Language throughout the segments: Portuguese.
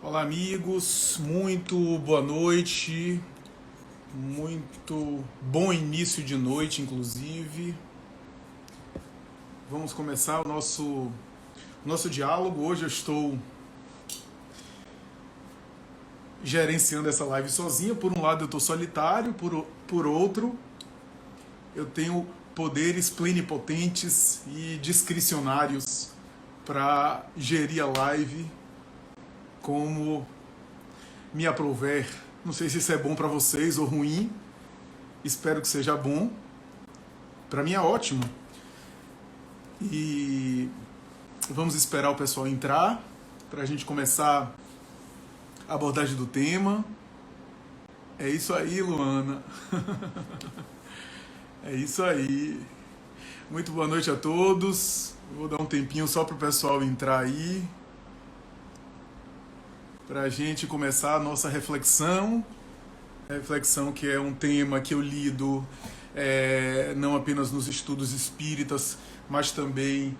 Olá, amigos, muito boa noite, muito bom início de noite, inclusive. Vamos começar o nosso diálogo. Hoje eu estou gerenciando essa live sozinha. Por um lado eu estou solitário, por outro eu tenho poderes plenipotentes e discricionários para gerir a live como me aprouver. Não sei se isso é bom para vocês ou ruim. Espero que seja bom. Para mim é ótimo. E vamos esperar o pessoal entrar para a gente começar a abordagem do tema. É isso aí, Luana. É isso aí. Muito boa noite a todos. Vou dar um tempinho só para o pessoal entrar aí, para a gente começar a nossa reflexão. Reflexão que é um tema que eu lido não apenas nos estudos espíritas, mas também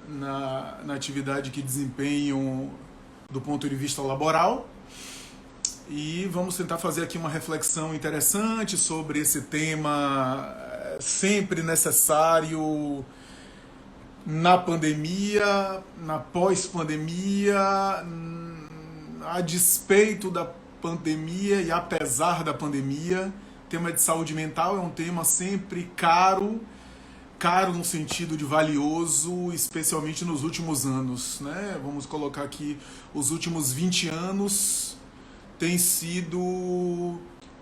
na atividade que desempenho do ponto de vista laboral. E vamos tentar fazer aqui uma reflexão interessante sobre esse tema sempre necessário na pandemia, na pós-pandemia, a despeito da pandemia e apesar da pandemia. O tema de saúde mental é um tema sempre caro no sentido de valioso, especialmente nos últimos anos, né? Vamos colocar aqui, os últimos 20 anos tem sido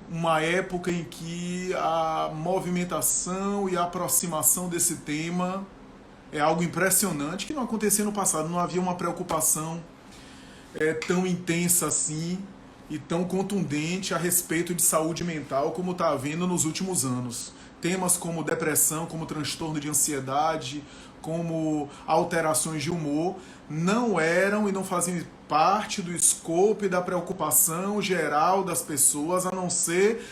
uma época em que a movimentação e a aproximação desse tema é algo impressionante, que não acontecia no passado. Não havia uma preocupação tão intensa assim e tão contundente a respeito de saúde mental como está havendo nos últimos anos. Temas como depressão, como transtorno de ansiedade, como alterações de humor, não eram e não fazem parte do escopo e da preocupação geral das pessoas, a não ser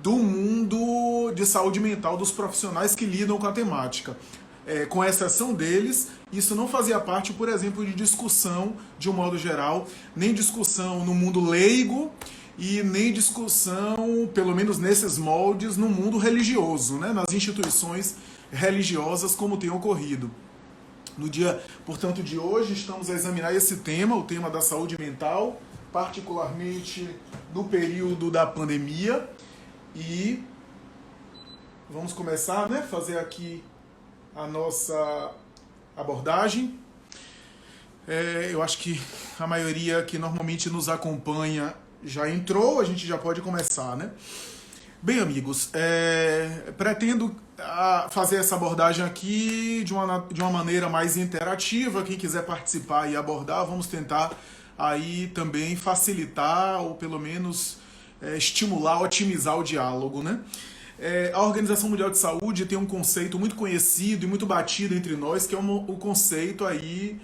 do mundo de saúde mental, dos profissionais que lidam com a temática. Com exceção deles, isso não fazia parte, por exemplo, de discussão, de um modo geral, nem discussão no mundo leigo e nem discussão, pelo menos nesses moldes, no mundo religioso, né? Nas instituições religiosas, como tem ocorrido. No dia, portanto, de hoje, estamos a examinar esse tema, o tema da saúde mental, particularmente no período da pandemia. E vamos começar, né? Fazer aqui a nossa abordagem. Eu acho que a maioria que normalmente nos acompanha já entrou, a gente já pode começar, né? Bem, amigos, pretendo fazer essa abordagem aqui de uma maneira mais interativa. Quem quiser participar e abordar, vamos tentar aí também facilitar ou pelo menos estimular, otimizar o diálogo, né? A Organização Mundial de Saúde tem um conceito muito conhecido e muito batido entre nós, que é o conceito aí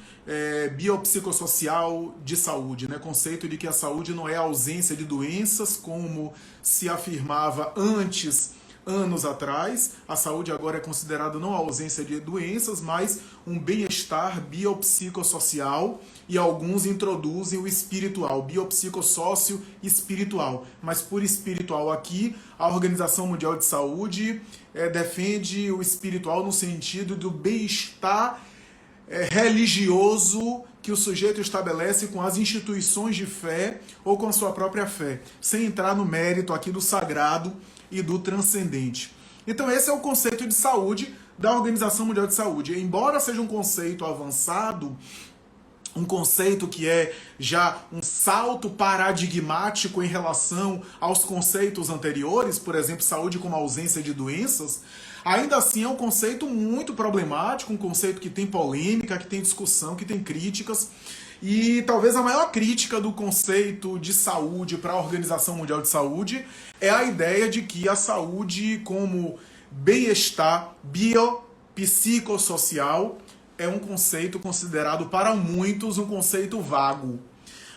biopsicossocial de saúde, né? Conceito de que a saúde não é a ausência de doenças, como se afirmava antes, anos atrás. A saúde agora é considerada não a ausência de doenças, mas um bem-estar biopsicossocial, e alguns introduzem o espiritual, biopsicossócio espiritual. Mas por espiritual aqui, a Organização Mundial de Saúde defende o espiritual no sentido do bem-estar religioso que o sujeito estabelece com as instituições de fé ou com a sua própria fé, sem entrar no mérito aqui do sagrado e do transcendente. Então esse é o conceito de saúde da Organização Mundial de Saúde. Embora seja um conceito avançado, um conceito que é já um salto paradigmático em relação aos conceitos anteriores, por exemplo, saúde como ausência de doenças, ainda assim é um conceito muito problemático, um conceito que tem polêmica, que tem discussão, que tem críticas. E talvez a maior crítica do conceito de saúde para a Organização Mundial de Saúde é a ideia de que a saúde como bem-estar biopsicossocial é um conceito considerado para muitos um conceito vago.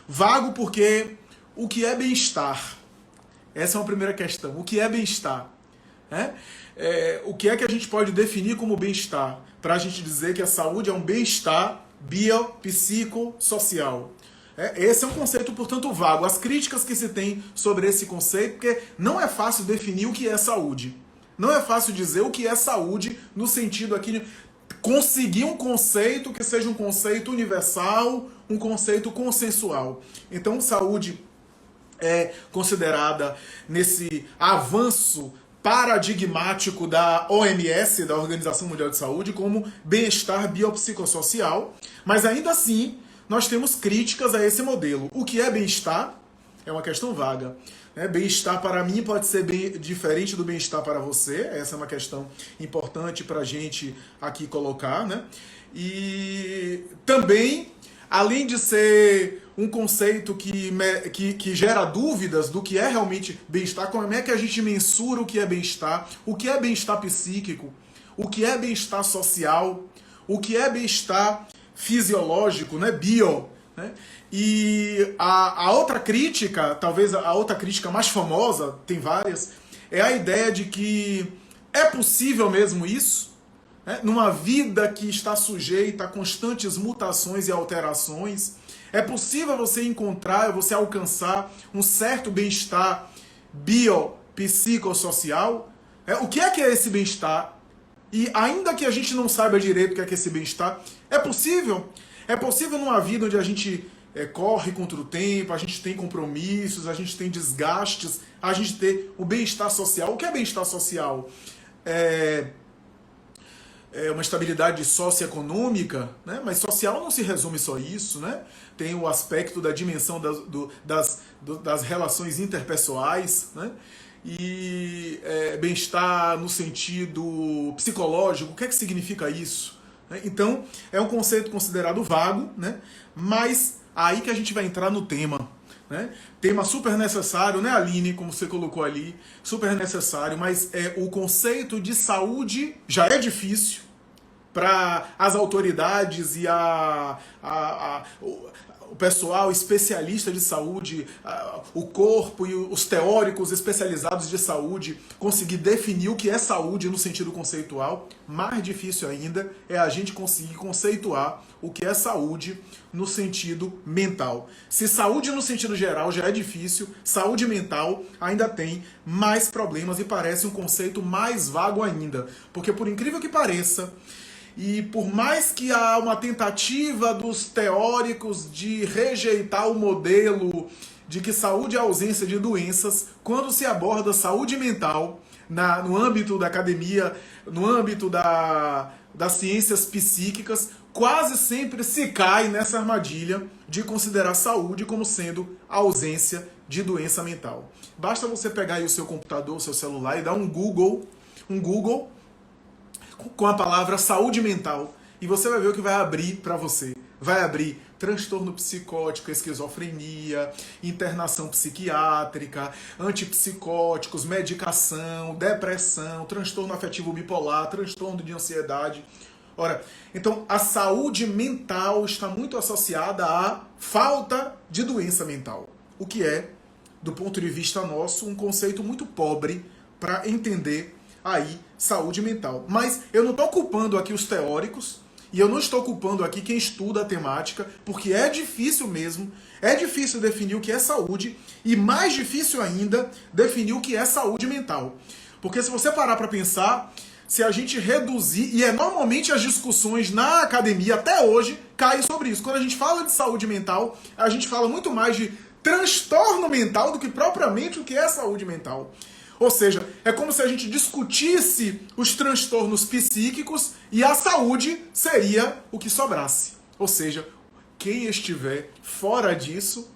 Vago porque o que é bem-estar? Essa é uma primeira questão. O que é bem-estar? O que é que a gente pode definir como bem-estar? Para a gente dizer que a saúde é um bem-estar biopsicossocial. Esse é um conceito, portanto, vago. As críticas que se tem sobre esse conceito, porque não é fácil definir o que é saúde. Não é fácil dizer o que é saúde no sentido aqui de conseguir um conceito que seja um conceito universal, um conceito consensual. Então, saúde é considerada nesse avanço paradigmático da OMS, da Organização Mundial de Saúde, como bem-estar biopsicossocial, mas ainda assim nós temos críticas a esse modelo. O que é bem-estar? É uma questão vaga. Bem-estar para mim pode ser bem diferente do bem-estar para você. Essa é uma questão importante para a gente aqui colocar. E também, além de ser um conceito que gera dúvidas do que é realmente bem-estar, como é que a gente mensura o que é bem-estar psíquico, o que é bem-estar social, o que é bem-estar fisiológico, bio. E a outra crítica, talvez a outra crítica mais famosa, tem várias, é a ideia de que é possível mesmo isso, numa vida que está sujeita a constantes mutações e alterações. É possível você encontrar, você alcançar um certo bem-estar biopsicossocial? O que é esse bem-estar? E ainda que a gente não saiba direito o que é esse bem-estar, é possível? É possível numa vida onde a gente corre contra o tempo, a gente tem compromissos, a gente tem desgastes, a gente ter o bem-estar social. O que é bem-estar social? É uma estabilidade socioeconômica, mas social não se resume só a isso, Tem o aspecto da dimensão das relações interpessoais, E bem-estar no sentido psicológico. O que é que significa isso? Então, é um conceito considerado vago, mas aí que a gente vai entrar no tema. Tema super necessário, Aline, como você colocou ali, super necessário, mas o conceito de saúde já é difícil para as autoridades e o pessoal especialista de saúde, o corpo e os teóricos especializados de saúde conseguir definir o que é saúde no sentido conceitual. Mais difícil ainda é a gente conseguir conceituar o que é saúde no sentido mental. Se saúde no sentido geral já é difícil, saúde mental ainda tem mais problemas e parece um conceito mais vago ainda. Porque por incrível que pareça, e por mais que há uma tentativa dos teóricos de rejeitar o modelo de que saúde é ausência de doenças, quando se aborda saúde mental no âmbito da academia, no âmbito das ciências psíquicas, quase sempre se cai nessa armadilha de considerar saúde como sendo ausência de doença mental. Basta você pegar aí o seu computador, o seu celular e dar um Google com a palavra saúde mental e você vai ver o que vai abrir para você. Vai abrir transtorno psicótico, esquizofrenia, internação psiquiátrica, antipsicóticos, medicação, depressão, transtorno afetivo bipolar, transtorno de ansiedade. Ora, então a saúde mental está muito associada à falta de doença mental, o que é, do ponto de vista nosso, um conceito muito pobre para entender aí saúde mental. Mas eu não estou culpando aqui os teóricos e eu não estou culpando aqui quem estuda a temática, porque é difícil mesmo, é difícil definir o que é saúde e mais difícil ainda definir o que é saúde mental. Porque se você parar para pensar, se a gente reduzir, e normalmente as discussões na academia até hoje caem sobre isso. Quando a gente fala de saúde mental, a gente fala muito mais de transtorno mental do que propriamente o que é saúde mental. Ou seja, é como se a gente discutisse os transtornos psíquicos e a saúde seria o que sobrasse. Ou seja, quem estiver fora disso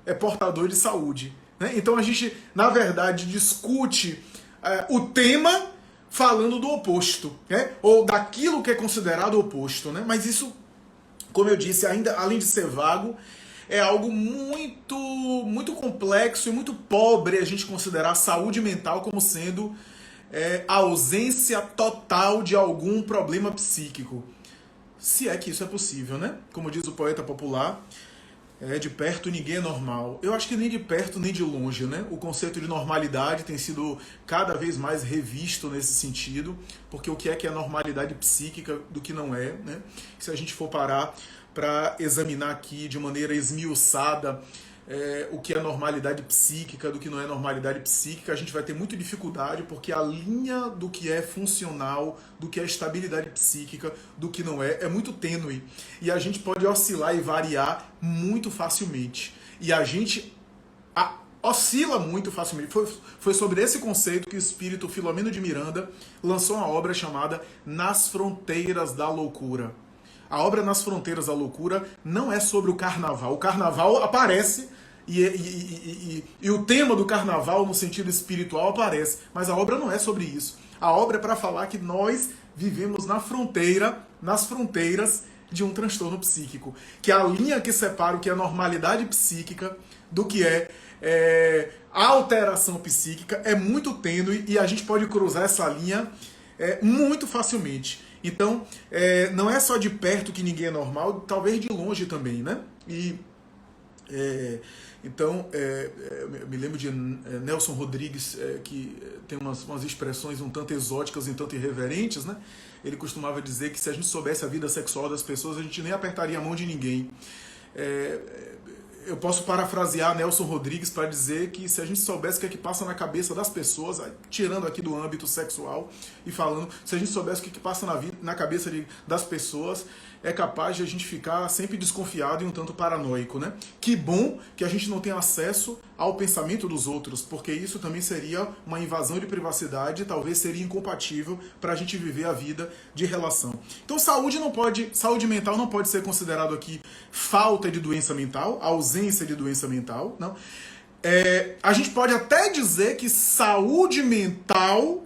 é portador de saúde. Então a gente, na verdade, discute o tema falando do oposto, ou daquilo que é considerado oposto. Mas isso, como eu disse, ainda além de ser vago, é algo muito, muito complexo e muito pobre a gente considerar a saúde mental como sendo a ausência total de algum problema psíquico. Se é que isso é possível, Como diz o poeta popular, de perto ninguém é normal. Eu acho que nem de perto nem de longe, O conceito de normalidade tem sido cada vez mais revisto nesse sentido, porque o que é normalidade psíquica do que não é, Se a gente for parar para examinar aqui de maneira esmiuçada o que é normalidade psíquica, do que não é normalidade psíquica. A gente vai ter muita dificuldade, porque a linha do que é funcional, do que é estabilidade psíquica, do que não é muito tênue. E a gente pode oscilar e variar muito facilmente. E a gente oscila muito facilmente. Foi sobre esse conceito que o espírito Filomeno de Miranda lançou uma obra chamada Nas Fronteiras da Loucura. A obra Nas Fronteiras da Loucura não é sobre o carnaval. O carnaval aparece e o tema do carnaval no sentido espiritual aparece, mas a obra não é sobre isso. A obra é para falar que nós vivemos nas fronteiras de um transtorno psíquico, que a linha que separa o que é normalidade psíquica do que a alteração psíquica é muito tênue e a gente pode cruzar essa linha muito facilmente. Então, não é só de perto que ninguém é normal, talvez de longe também, né? Então, eu me lembro de Nelson Rodrigues, que tem umas expressões um tanto exóticas, um tanto irreverentes, né? Ele costumava dizer que se a gente soubesse a vida sexual das pessoas, a gente nem apertaria a mão de ninguém. Eu posso parafrasear Nelson Rodrigues para dizer que se a gente soubesse o que é que passa na cabeça das pessoas, tirando aqui do âmbito sexual e falando, se a gente soubesse o que passa na cabeça das pessoas, é capaz de a gente ficar sempre desconfiado e um tanto paranoico, né? Que bom que a gente não tem acesso ao pensamento dos outros, porque isso também seria uma invasão de privacidade e talvez seria incompatível para a gente viver a vida de relação. Então saúde mental não pode ser considerado aqui falta de doença mental, ausência de doença mental, não. A gente pode até dizer que saúde mental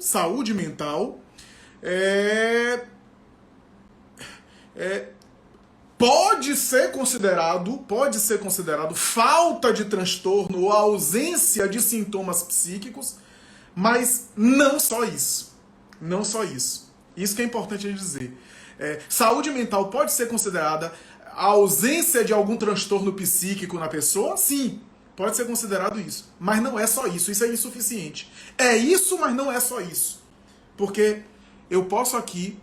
pode ser considerado falta de transtorno ou ausência de sintomas psíquicos, mas não só isso. Não só isso. Isso que é importante a gente dizer. Saúde mental pode ser considerada a ausência de algum transtorno psíquico na pessoa? Sim, pode ser considerado isso. Mas não é só isso. Isso é insuficiente. É isso, mas não é só isso. Porque eu posso aqui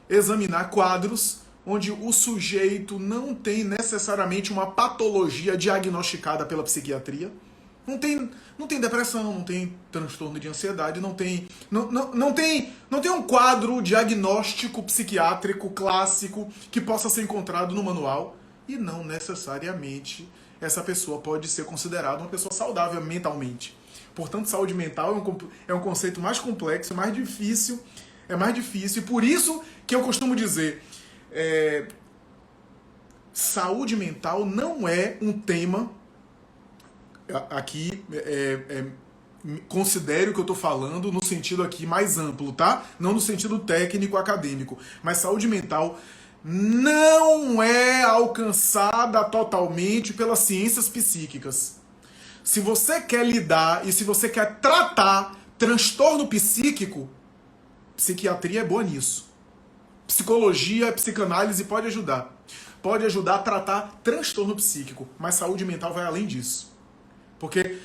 examinar quadros onde o sujeito não tem necessariamente uma patologia diagnosticada pela psiquiatria. Não tem depressão, não tem transtorno de ansiedade, não tem um quadro diagnóstico psiquiátrico clássico que possa ser encontrado no manual. E não necessariamente essa pessoa pode ser considerada uma pessoa saudável mentalmente. Portanto, saúde mental é um conceito mais complexo, é mais difícil, e por isso que eu costumo dizer, saúde mental não é um tema, aqui, considere o que eu estou falando no sentido aqui mais amplo, tá? Não no sentido técnico, acadêmico, mas saúde mental não é alcançada totalmente pelas ciências psíquicas. Se você quer lidar e se você quer tratar transtorno psíquico, psiquiatria é boa nisso. Psicologia, psicanálise pode ajudar. Pode ajudar a tratar transtorno psíquico, mas saúde mental vai além disso. Porque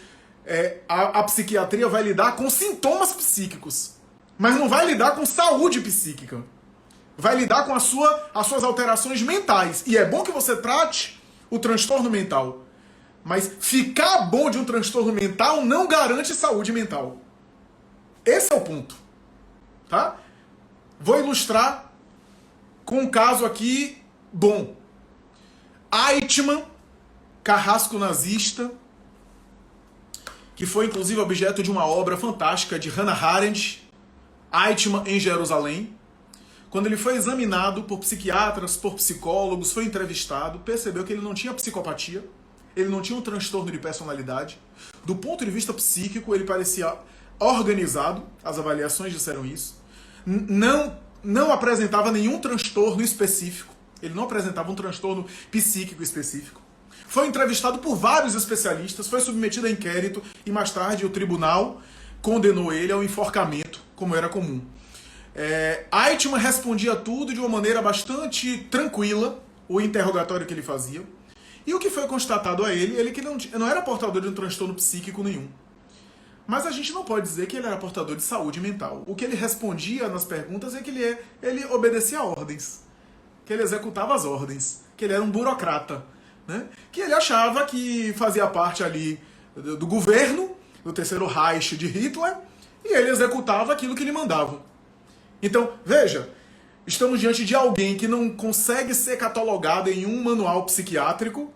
a psiquiatria vai lidar com sintomas psíquicos, mas não vai lidar com saúde psíquica. Vai lidar com as suas alterações mentais. E é bom que você trate o transtorno mental. Mas ficar bom de um transtorno mental não garante saúde mental. Esse é o ponto. Tá? Vou ilustrar com um caso aqui bom. Eichmann, carrasco nazista, que foi inclusive objeto de uma obra fantástica de Hannah Arendt, Eichmann em Jerusalém. Quando ele foi examinado por psiquiatras, por psicólogos, foi entrevistado, percebeu que ele não tinha psicopatia, ele não tinha um transtorno de personalidade. Do ponto de vista psíquico, ele parecia organizado, as avaliações disseram isso. Não apresentava nenhum transtorno específico, ele não apresentava um transtorno psíquico específico. Foi entrevistado por vários especialistas, foi submetido a inquérito e mais tarde o tribunal condenou ele ao enforcamento, como era comum. Eichmann respondia tudo de uma maneira bastante tranquila, o interrogatório que ele fazia. E o que foi constatado a ele que não era portador de um transtorno psíquico nenhum. Mas a gente não pode dizer que ele era portador de saúde mental. O que ele respondia nas perguntas é que ele obedecia a ordens. que ele executava as ordens, que ele era um burocrata, né? Que ele achava que fazia parte ali do governo, do terceiro Reich de Hitler, e ele executava aquilo que lhe mandavam. Então, veja, estamos diante de alguém que não consegue ser catalogado em um manual psiquiátrico,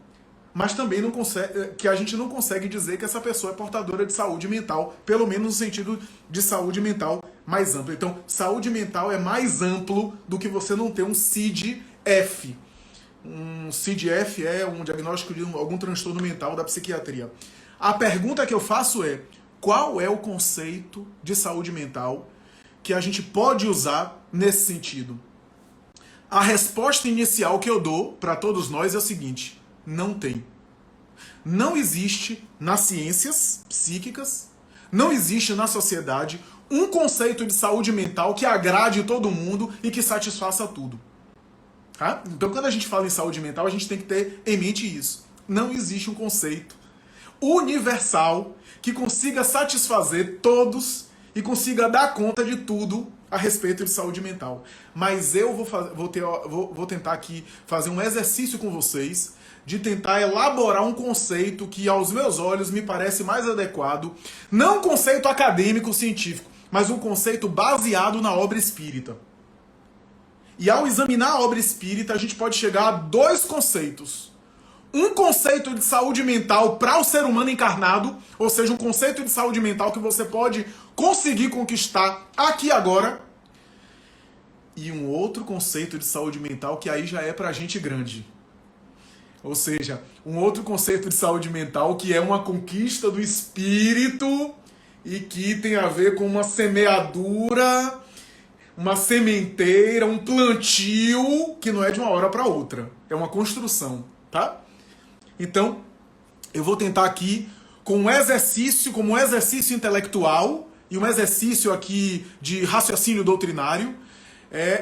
mas também não consegue, que a gente não consegue dizer que essa pessoa é portadora de saúde mental, pelo menos no sentido de saúde mental mais amplo. Então, saúde mental é mais amplo do que você não ter um CID-F. Um CID-F é um diagnóstico de algum transtorno mental da psiquiatria. A pergunta que eu faço é: qual é o conceito de saúde mental que a gente pode usar nesse sentido? A resposta inicial que eu dou para todos nós é o seguinte: não tem. Não existe nas ciências psíquicas, não existe na sociedade um conceito de saúde mental que agrade todo mundo e que satisfaça tudo. Tá? Então, quando a gente fala em saúde mental, a gente tem que ter em mente isso. Não existe um conceito universal que consiga satisfazer todos e consiga dar conta de tudo a respeito de saúde mental. Mas eu vou tentar aqui fazer um exercício com vocês de tentar elaborar um conceito que aos meus olhos me parece mais adequado, não um conceito acadêmico científico, mas um conceito baseado na obra espírita. E ao examinar a obra espírita, a gente pode chegar a dois conceitos. Um conceito de saúde mental para o ser humano encarnado, ou seja, um conceito de saúde mental que você pode conseguir conquistar aqui agora, e um outro conceito de saúde mental que aí já é para gente grande. Ou seja, um outro conceito de saúde mental que é uma conquista do espírito e que tem a ver com uma semeadura, uma sementeira, um plantio que não é de uma hora para outra. É uma construção, tá? Então, eu vou tentar aqui, como um exercício intelectual e um exercício aqui de raciocínio doutrinário,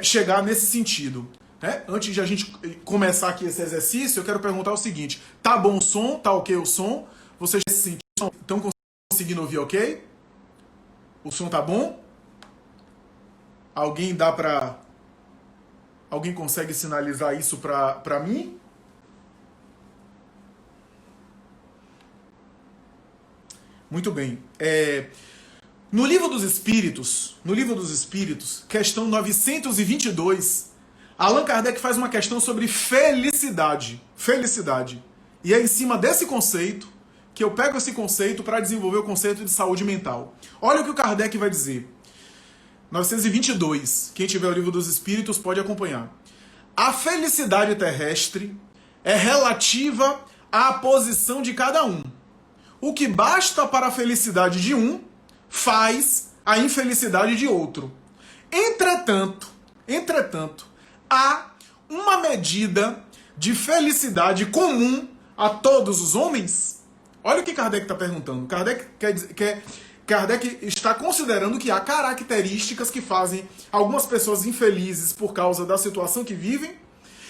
chegar nesse sentido. Antes de a gente começar aqui esse exercício, eu quero perguntar o seguinte: tá bom o som? Tá ok o som? Vocês estão conseguindo ouvir ok? O som tá bom? Alguém consegue sinalizar isso pra mim? Muito bem. No Livro dos Espíritos, questão 922, Allan Kardec faz uma questão sobre felicidade. Felicidade. E é em cima desse conceito que eu pego esse conceito para desenvolver o conceito de saúde mental. Olha o que o Kardec vai dizer. 922. Quem tiver o Livro dos Espíritos pode acompanhar. A felicidade terrestre é relativa à posição de cada um. O que basta para a felicidade de um faz a infelicidade de outro. Entretanto, há uma medida de felicidade comum a todos os homens? Olha o que Kardec está perguntando. Kardec está considerando que há características que fazem algumas pessoas infelizes por causa da situação que vivem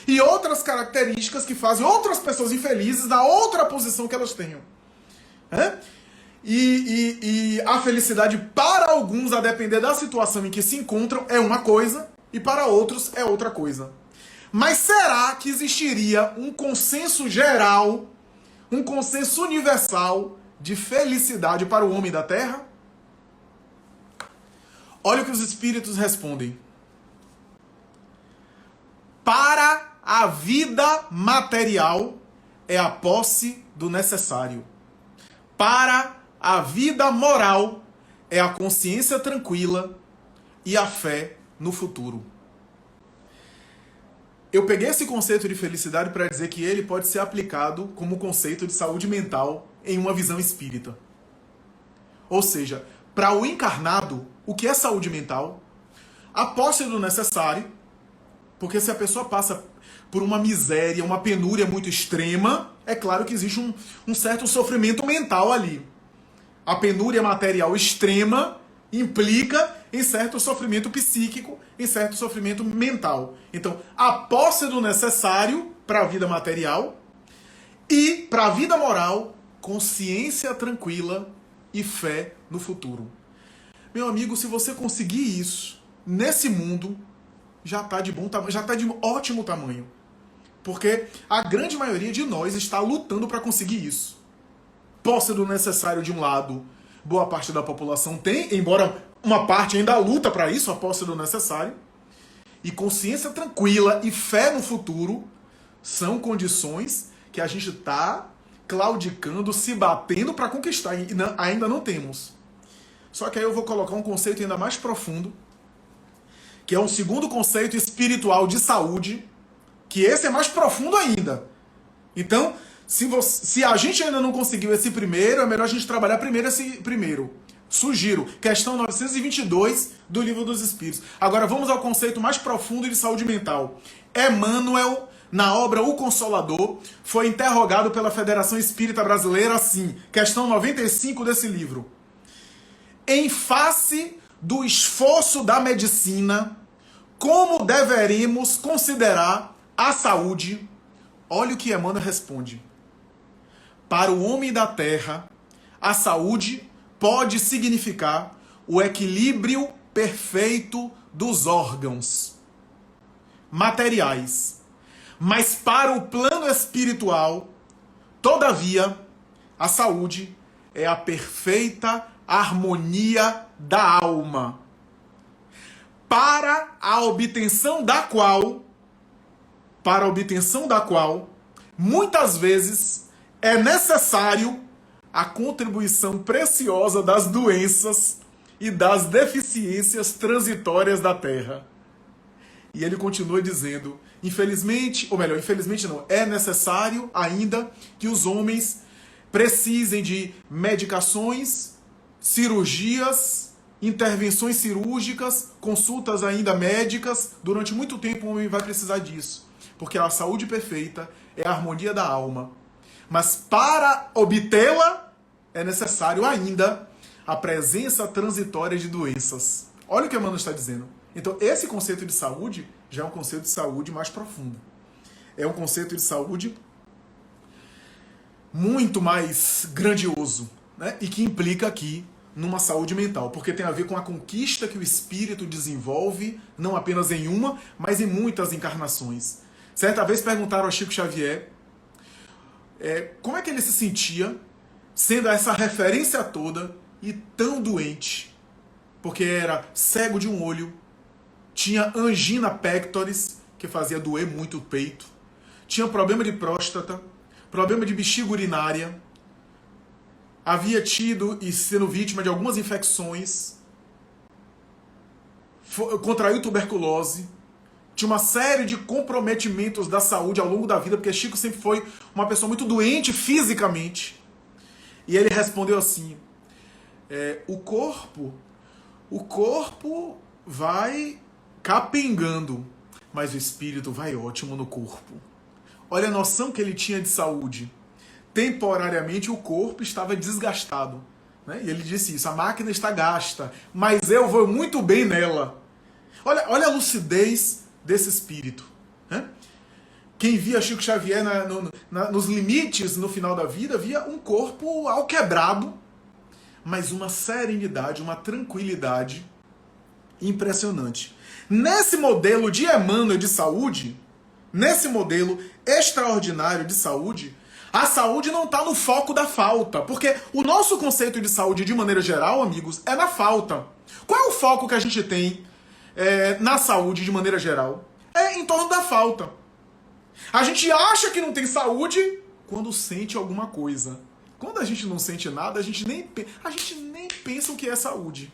e outras características que fazem outras pessoas infelizes na outra posição que elas tenham. E a felicidade para alguns, a depender da situação em que se encontram, é uma coisa e para outros é outra coisa. Mas será que existiria um consenso geral, um consenso universal de felicidade para o homem da Terra? Olha o que os espíritos respondem. Para a vida material é a posse do necessário. Para a vida moral é a consciência tranquila e a fé no futuro. Eu peguei esse conceito de felicidade para dizer que ele pode ser aplicado como conceito de saúde mental em uma visão espírita. Ou seja, para o encarnado, o que é saúde mental? A posse do necessário, porque se a pessoa passa por uma miséria, uma penúria muito extrema, é claro que existe um certo sofrimento mental ali. A penúria material extrema implica em certo sofrimento psíquico, em certo sofrimento mental. Então, a posse do necessário para a vida material e para a vida moral, consciência tranquila e fé no futuro. Meu amigo, se você conseguir isso nesse mundo, já está de bom tamanho, já está de ótimo tamanho. Porque a grande maioria de nós está lutando para conseguir isso. Posse do necessário de um lado, boa parte da população tem, embora uma parte ainda luta para isso, a posse do necessário. E consciência tranquila e fé no futuro são condições que a gente está claudicando, se batendo para conquistar. E ainda não temos. Só que aí eu vou colocar um conceito ainda mais profundo, que é um segundo conceito espiritual de saúde, que esse é mais profundo ainda. Então, se a gente ainda não conseguiu esse primeiro, é melhor a gente trabalhar primeiro esse primeiro. Sugiro, questão 922 do Livro dos Espíritos. Agora vamos ao conceito mais profundo de saúde mental. Emmanuel, na obra O Consolador, foi interrogado pela Federação Espírita Brasileira assim, questão 95 desse livro. Em face do esforço da medicina, como deveríamos considerar a saúde? Olha o que Emmanuel responde. Para o homem da terra, a saúde pode significar o equilíbrio perfeito dos órgãos materiais. Mas para o plano espiritual, todavia, a saúde é a perfeita harmonia da alma, para a obtenção da qual, muitas vezes é necessário a contribuição preciosa das doenças e das deficiências transitórias da terra. E ele continua dizendo, infelizmente não, é necessário ainda que os homens precisem de medicações, cirurgias, intervenções cirúrgicas, consultas ainda médicas. Durante muito tempo o homem vai precisar disso, porque a saúde perfeita é a harmonia da alma. Mas para obtê-la é necessário ainda a presença transitória de doenças. Olha o que Emmanuel está dizendo. Então esse conceito de saúde já é um conceito de saúde mais profundo. É um conceito de saúde muito mais grandioso, né? E que implica aqui numa saúde mental, porque tem a ver com a conquista que o espírito desenvolve, não apenas em uma, mas em muitas encarnações. Certa vez perguntaram a Chico Xavier como é que ele se sentia sendo essa referência toda e tão doente, porque era cego de um olho, tinha angina pectoris, que fazia doer muito o peito, tinha problema de próstata, problema de bexiga urinária, havia tido e sendo vítima de algumas infecções, contraiu tuberculose, tinha uma série de comprometimentos da saúde ao longo da vida, porque Chico sempre foi uma pessoa muito doente fisicamente. E ele respondeu assim, o corpo vai capengando, mas o espírito vai ótimo no corpo. Olha a noção que ele tinha de saúde. Temporariamente o corpo estava desgastado, né? E ele disse isso, a máquina está gasta, mas eu vou muito bem nela. Olha a lucidez desse espírito, né? Quem via Chico Xavier nos limites no final da vida, via um corpo alquebrado, mas uma serenidade, uma tranquilidade impressionante. Nesse modelo de Emmanuel de saúde, nesse modelo extraordinário de saúde, a saúde não está no foco da falta, porque o nosso conceito de saúde, de maneira geral, amigos, é na falta. Qual é o foco que a gente tem na saúde, de maneira geral? É em torno da falta. A gente acha que não tem saúde quando sente alguma coisa. Quando a gente não sente nada, a gente nem pensa o que é saúde.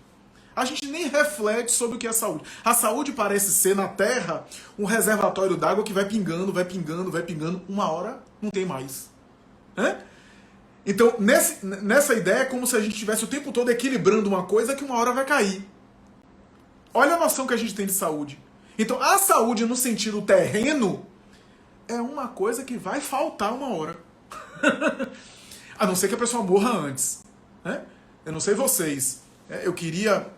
A gente nem reflete sobre o que é saúde. A saúde parece ser, na Terra, um reservatório d'água que vai pingando, vai pingando, vai pingando. Uma hora não tem mais. Então, nessa ideia, é como se a gente estivesse o tempo todo equilibrando uma coisa que uma hora vai cair. Olha a noção que a gente tem de saúde. Então, a saúde no sentido terreno é uma coisa que vai faltar uma hora. A não ser que a pessoa morra antes. Né? Eu não sei vocês. Eu queria,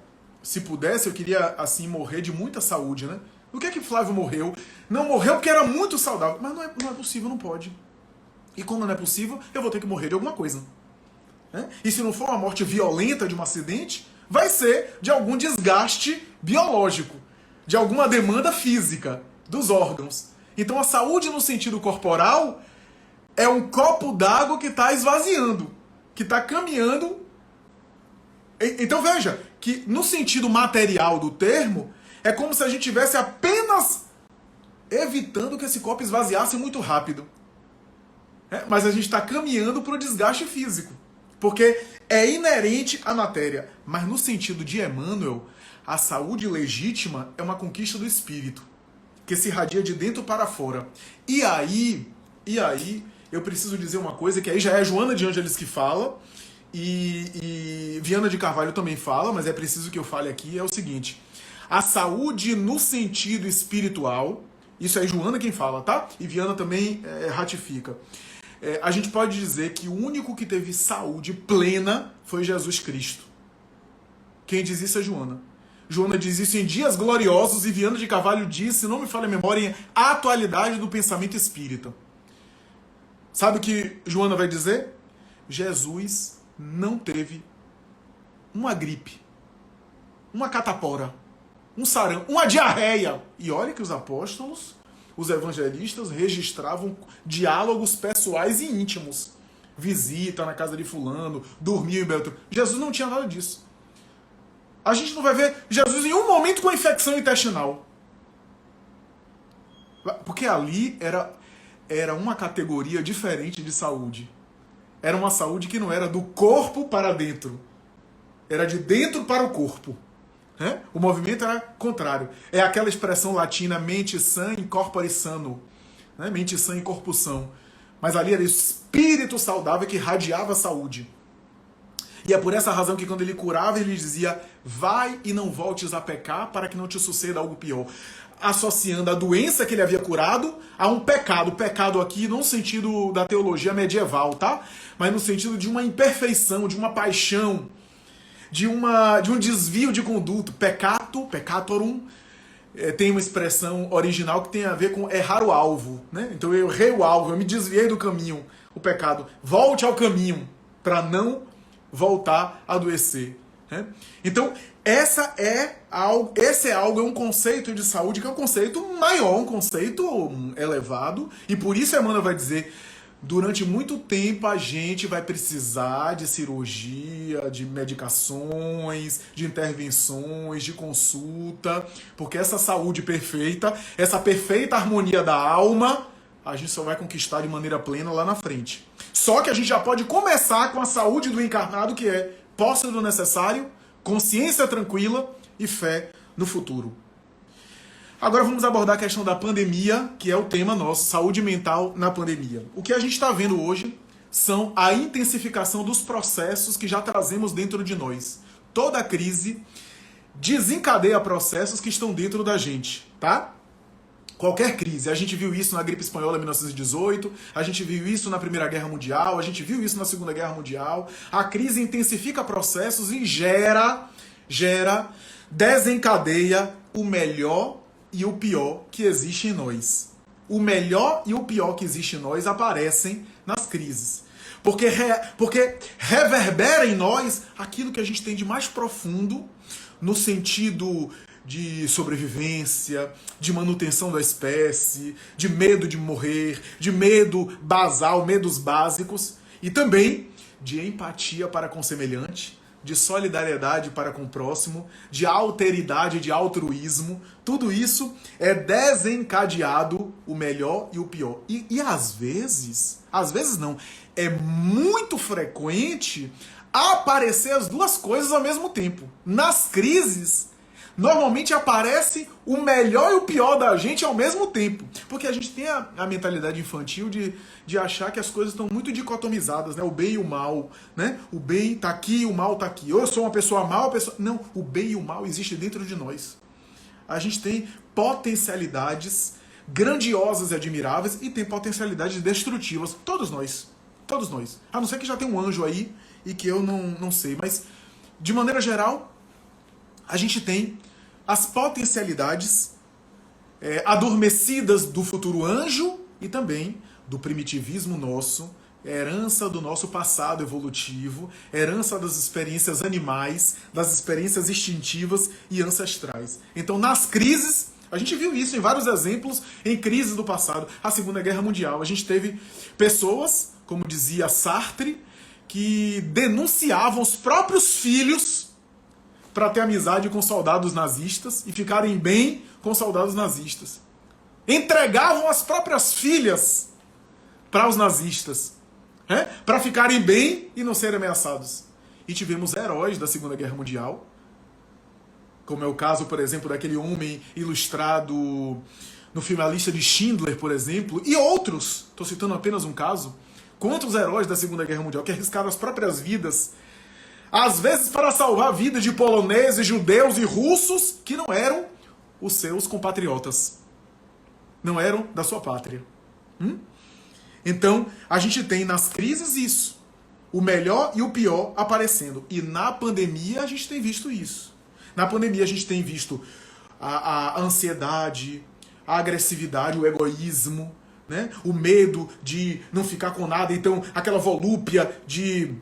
se pudesse, eu queria assim morrer de muita saúde. Né? O que é que Flávio morreu? Não morreu porque era muito saudável. Mas não é possível, não pode. E como não é possível, eu vou ter que morrer de alguma coisa. Né? E se não for uma morte violenta de um acidente, vai ser de algum desgaste biológico. de alguma demanda física dos órgãos. Então a saúde no sentido corporal é um copo d'água que está esvaziando, que está caminhando. Então veja que no sentido material do termo, é como se a gente tivesse apenas evitando que esse copo esvaziasse muito rápido. Mas a gente está caminhando para o desgaste físico, porque é inerente à matéria. Mas no sentido de Emmanuel, a saúde legítima é uma conquista do espírito, que se irradia de dentro para fora. E aí, eu preciso dizer uma coisa, que aí já é Joana de Ângeles que fala, e Viana de Carvalho também fala, mas é preciso que eu fale aqui, é o seguinte: a saúde no sentido espiritual, isso é Joana quem fala, tá? E Viana também ratifica. A gente pode dizer que o único que teve saúde plena foi Jesus Cristo. Quem diz isso é Joana. Joana diz isso em Dias Gloriosos e Viana de Carvalho diz, se não me falha a memória, em A Atualidade do Pensamento Espírita. Sabe o que Joana vai dizer? Jesus não teve uma gripe, uma catapora, um sarampo, uma diarreia. E olha que os apóstolos, os evangelistas registravam diálogos pessoais e íntimos. Visita na casa de fulano, dormiu em Beltrão. Jesus não tinha nada disso. A gente não vai ver Jesus em um momento com infecção intestinal. Porque ali era uma categoria diferente de saúde. Era uma saúde que não era do corpo para dentro. Era de dentro para o corpo. O movimento era contrário. É aquela expressão latina mente sã in corpore sano. Mente sã em corpo são. Mas ali era o espírito saudável que irradiava a saúde. E é por essa razão que quando ele curava, ele dizia: vai e não voltes a pecar para que não te suceda algo pior. Associando a doença que ele havia curado a um pecado. Pecado aqui não no sentido da teologia medieval, tá? Mas no sentido de uma imperfeição, de uma paixão, de um desvio de conduta. Peccato, peccatorum, tem uma expressão original que tem a ver com errar o alvo. Então eu errei o alvo, eu me desviei do caminho. O pecado. Volte ao caminho para não voltar a adoecer. Então, esse é algo, é um conceito de saúde que é um conceito maior, um conceito elevado, e por isso Emmanuel vai dizer: durante muito tempo a gente vai precisar de cirurgia, de medicações, de intervenções, de consulta, porque essa saúde perfeita, essa perfeita harmonia da alma, a gente só vai conquistar de maneira plena lá na frente. Só que a gente já pode começar com a saúde do encarnado, que é posse do necessário, consciência tranquila e fé no futuro. Agora vamos abordar a questão da pandemia, que é o tema nosso, saúde mental na pandemia. O que a gente está vendo hoje são a intensificação dos processos que já trazemos dentro de nós. Toda crise desencadeia processos que estão dentro da gente, tá? Qualquer crise. A gente viu isso na gripe espanhola em 1918, a gente viu isso na Primeira Guerra Mundial, a gente viu isso na Segunda Guerra Mundial. A crise intensifica processos e desencadeia o melhor e o pior que existe em nós. O melhor e o pior que existe em nós aparecem nas crises. Porque reverbera em nós aquilo que a gente tem de mais profundo no sentido de sobrevivência, de manutenção da espécie, de medo de morrer, de medo basal, medos básicos, e também de empatia para com o semelhante, de solidariedade para com o próximo, de alteridade, de altruísmo. Tudo isso é desencadeado o melhor e o pior. E às vezes não, é muito frequente aparecer as duas coisas ao mesmo tempo. Nas crises, normalmente aparece o melhor e o pior da gente ao mesmo tempo. Porque a gente tem a mentalidade infantil de achar que as coisas estão muito dicotomizadas, né? O bem e o mal, né? O bem tá aqui, o mal tá aqui. Ou eu sou uma pessoa mal, a pessoa... Não, o bem e o mal existem dentro de nós. A gente tem potencialidades grandiosas e admiráveis e tem potencialidades destrutivas. Todos nós. Todos nós. A não ser que já tem um anjo aí e que eu não sei. Mas, de maneira geral, a gente tem as potencialidades adormecidas do futuro anjo e também do primitivismo nosso, herança do nosso passado evolutivo, herança das experiências animais, das experiências instintivas e ancestrais. Então, nas crises, a gente viu isso em vários exemplos em crises do passado. A Segunda Guerra Mundial, a gente teve pessoas, como dizia Sartre, que denunciavam os próprios filhos para ter amizade com soldados nazistas e ficarem bem com soldados nazistas. Entregavam as próprias filhas para os nazistas, para ficarem bem e não serem ameaçados. E tivemos heróis da Segunda Guerra Mundial, como é o caso, por exemplo, daquele homem ilustrado no filme A Lista de Schindler, por exemplo, e outros, estou citando apenas um caso. Quantos heróis da Segunda Guerra Mundial que arriscaram as próprias vidas, às vezes para salvar a vida de poloneses, judeus e russos que não eram os seus compatriotas, não eram da sua pátria. Então, a gente tem nas crises isso, o melhor e o pior aparecendo. E na pandemia a gente tem visto isso. Na pandemia a gente tem visto a ansiedade, a agressividade, o egoísmo, né? O medo de não ficar com nada, então aquela volúpia de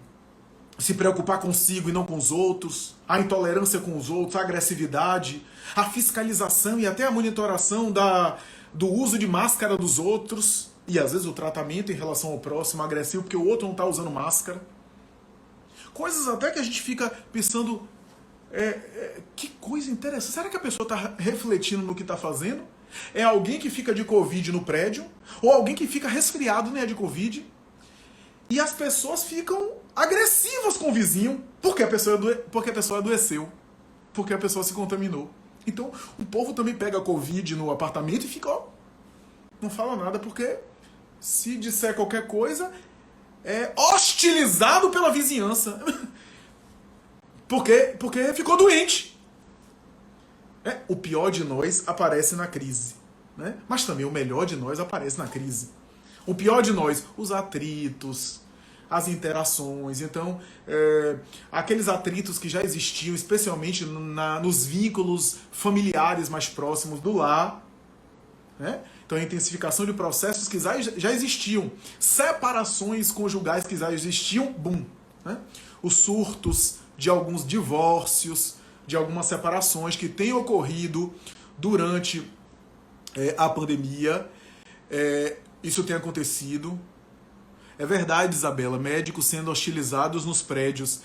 se preocupar consigo e não com os outros, a intolerância com os outros, a agressividade, a fiscalização e até a monitoração do uso de máscara dos outros, e às vezes o tratamento em relação ao próximo agressivo porque o outro não está usando máscara. Coisas até que a gente fica pensando, que coisa interessante, será que a pessoa está refletindo no que está fazendo? É alguém que fica de Covid no prédio, ou alguém que fica resfriado, né, de Covid, e as pessoas ficam agressivas com o vizinho porque a pessoa adoeceu, porque a pessoa se contaminou. Então, o povo também pega Covid no apartamento e fica, não fala nada, porque se disser qualquer coisa, é hostilizado pela vizinhança. Porque ficou doente. O pior de nós aparece na crise, né? Mas também o melhor de nós aparece na crise. O pior de nós, os atritos, as interações. Então, aqueles atritos que já existiam, especialmente nos vínculos familiares mais próximos do lar, né? Então, a intensificação de processos que já existiam, separações conjugais que já existiam, bum, né? Os surtos de alguns divórcios, de algumas separações que têm ocorrido durante a pandemia. Isso tem acontecido. É verdade, Isabela, médicos sendo hostilizados nos prédios.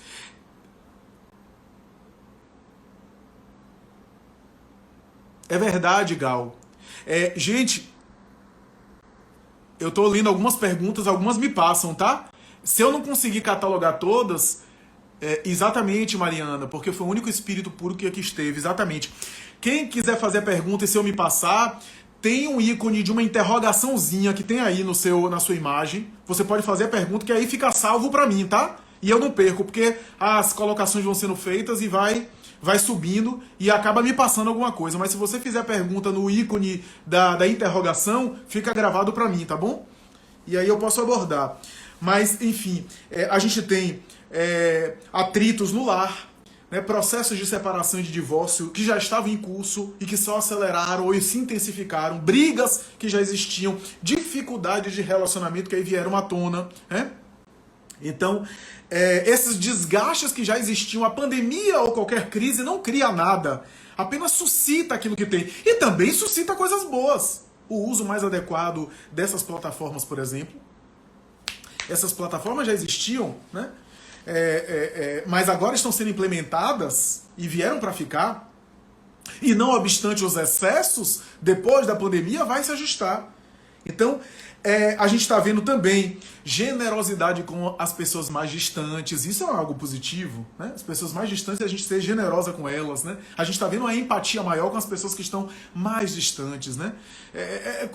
É verdade, Gal. Gente, eu tô lendo algumas perguntas, algumas me passam, tá? Se eu não conseguir catalogar todas, exatamente, Mariana, porque foi o único espírito puro que aqui esteve, exatamente. Quem quiser fazer pergunta e se eu me passar, tem um ícone de uma interrogaçãozinha que tem aí na sua imagem. Você pode fazer a pergunta que aí fica salvo pra mim, tá? E eu não perco, porque as colocações vão sendo feitas e vai subindo e acaba me passando alguma coisa. Mas se você fizer a pergunta no ícone da interrogação, fica gravado pra mim, tá bom? E aí eu posso abordar. Mas, enfim, a gente tem atritos no lar, né, processos de separação e de divórcio que já estavam em curso e que só aceleraram ou se intensificaram, brigas que já existiam, dificuldades de relacionamento que aí vieram à tona, né? Então, esses desgastes que já existiam, a pandemia ou qualquer crise não cria nada, apenas suscita aquilo que tem. E também suscita coisas boas. O uso mais adequado dessas plataformas, por exemplo. Essas plataformas já existiam, né? Mas agora estão sendo implementadas e vieram para ficar. E não obstante os excessos, depois da pandemia vai se ajustar. Então, a gente está vendo também generosidade com as pessoas mais distantes. Isso é algo positivo, né? As pessoas mais distantes, a gente ser generosa com elas, né? A gente está vendo uma empatia maior com as pessoas que estão mais distantes, né?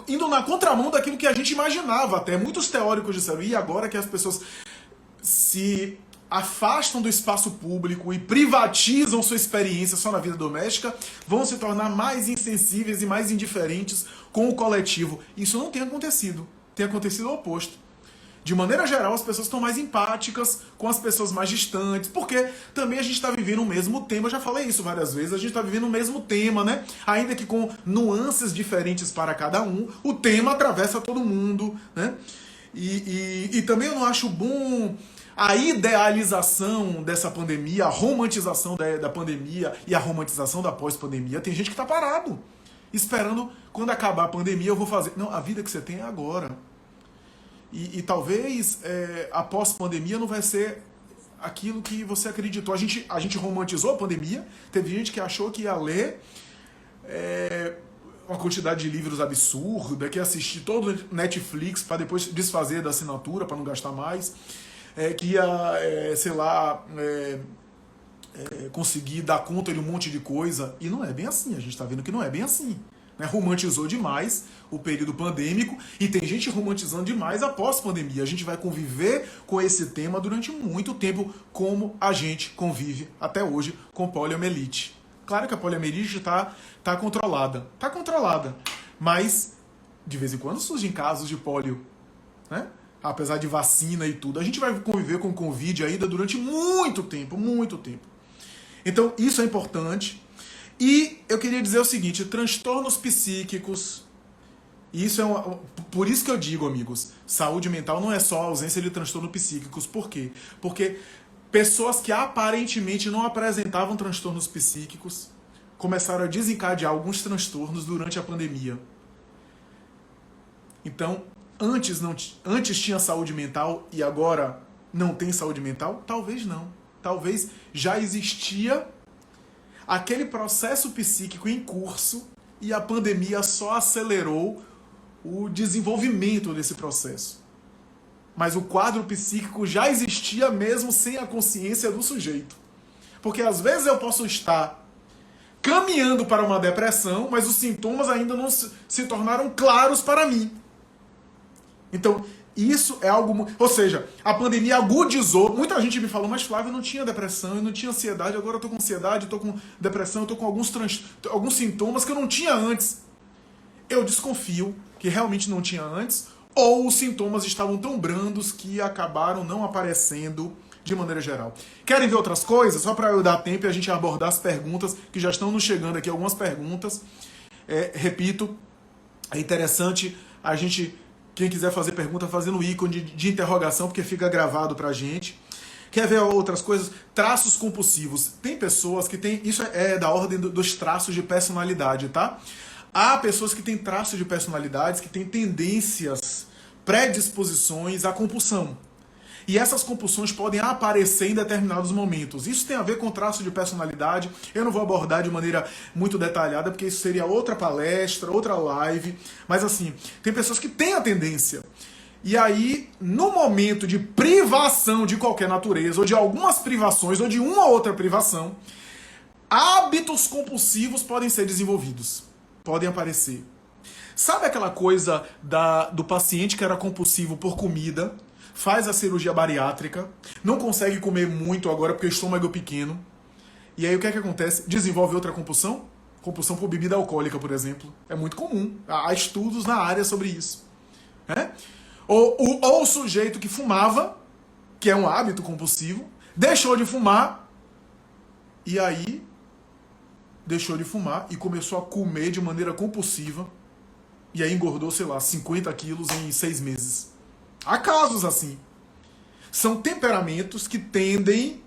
Indo na contramão daquilo que a gente imaginava até. Muitos teóricos disseram, e agora que as pessoas se afastam do espaço público e privatizam sua experiência só na vida doméstica, vão se tornar mais insensíveis e mais indiferentes com o coletivo. Isso não tem acontecido. Tem acontecido o oposto. De maneira geral, as pessoas estão mais empáticas com as pessoas mais distantes, porque também a gente está vivendo o mesmo tema, eu já falei isso várias vezes, a gente está vivendo o mesmo tema, né? Ainda que com nuances diferentes para cada um, o tema atravessa todo mundo, né? E também eu não acho bom a idealização dessa pandemia, a romantização da pandemia e a romantização da pós-pandemia. Tem gente que está parado, esperando quando acabar a pandemia eu vou fazer. Não, a vida que você tem é agora. E talvez a pós-pandemia não vai ser aquilo que você acreditou. A gente romantizou a pandemia, teve gente que achou que ia ler uma quantidade de livros absurda, que ia assistir todo o Netflix para depois desfazer da assinatura, para não gastar mais, que ia, sei lá, conseguir dar conta de um monte de coisa. E não é bem assim, a gente está vendo que não é bem assim. Né? Romantizou demais o período pandêmico e tem gente romantizando demais a pós-pandemia. A gente vai conviver com esse tema durante muito tempo, como a gente convive até hoje com poliomielite. Claro que a poliomielite está controlada. Está controlada. Mas, de vez em quando, surgem casos de polio. Né? Apesar de vacina e tudo. A gente vai conviver com o Covid ainda durante muito tempo. Muito tempo. Então, isso é importante. E eu queria dizer o seguinte, transtornos psíquicos, por isso que eu digo, amigos, saúde mental não é só a ausência de transtornos psíquicos. Por quê? Porque pessoas que aparentemente não apresentavam transtornos psíquicos começaram a desencadear alguns transtornos durante a pandemia. Então, antes tinha saúde mental e agora não tem saúde mental? Talvez não. Talvez já existia aquele processo psíquico em curso e a pandemia só acelerou o desenvolvimento desse processo. Mas o quadro psíquico já existia mesmo sem a consciência do sujeito. Porque às vezes eu posso estar caminhando para uma depressão, mas os sintomas ainda não se tornaram claros para mim. Então, isso é algo... Ou seja, a pandemia agudizou. Muita gente me falou, mas Flávio, eu não tinha depressão, eu não tinha ansiedade, agora eu tô com ansiedade, eu tô com depressão, eu tô com alguns sintomas que eu não tinha antes. Eu desconfio que realmente não tinha antes, ou os sintomas estavam tão brandos que acabaram não aparecendo de maneira geral. Querem ver outras coisas? Só para eu dar tempo e a gente abordar as perguntas que já estão nos chegando aqui, algumas perguntas. Repito, é interessante a gente... Quem quiser fazer pergunta, fazendo ícone de interrogação, porque fica gravado pra gente. Quer ver outras coisas? Traços compulsivos. Tem pessoas que têm... Isso é da ordem dos traços de personalidade, tá? Há pessoas que têm traços de personalidades, que têm tendências, predisposições à compulsão. E essas compulsões podem aparecer em determinados momentos. Isso tem a ver com traço de personalidade. Eu não vou abordar de maneira muito detalhada, porque isso seria outra palestra, outra live. Mas assim, tem pessoas que têm a tendência. E aí, no momento de privação de qualquer natureza, ou de algumas privações, ou de uma ou outra privação, hábitos compulsivos podem ser desenvolvidos. Podem aparecer. Sabe aquela coisa do paciente que era compulsivo por comida, faz a cirurgia bariátrica, não consegue comer muito agora porque o estômago é pequeno, e aí o que é que acontece? Desenvolve outra compulsão? Compulsão por bebida alcoólica, por exemplo. É muito comum. Há estudos na área sobre isso. Ou o sujeito que fumava, que é um hábito compulsivo, deixou de fumar, e aí deixou de fumar e começou a comer de maneira compulsiva, e aí engordou, sei lá, 50 quilos em 6 meses. Há casos assim. São temperamentos que tendem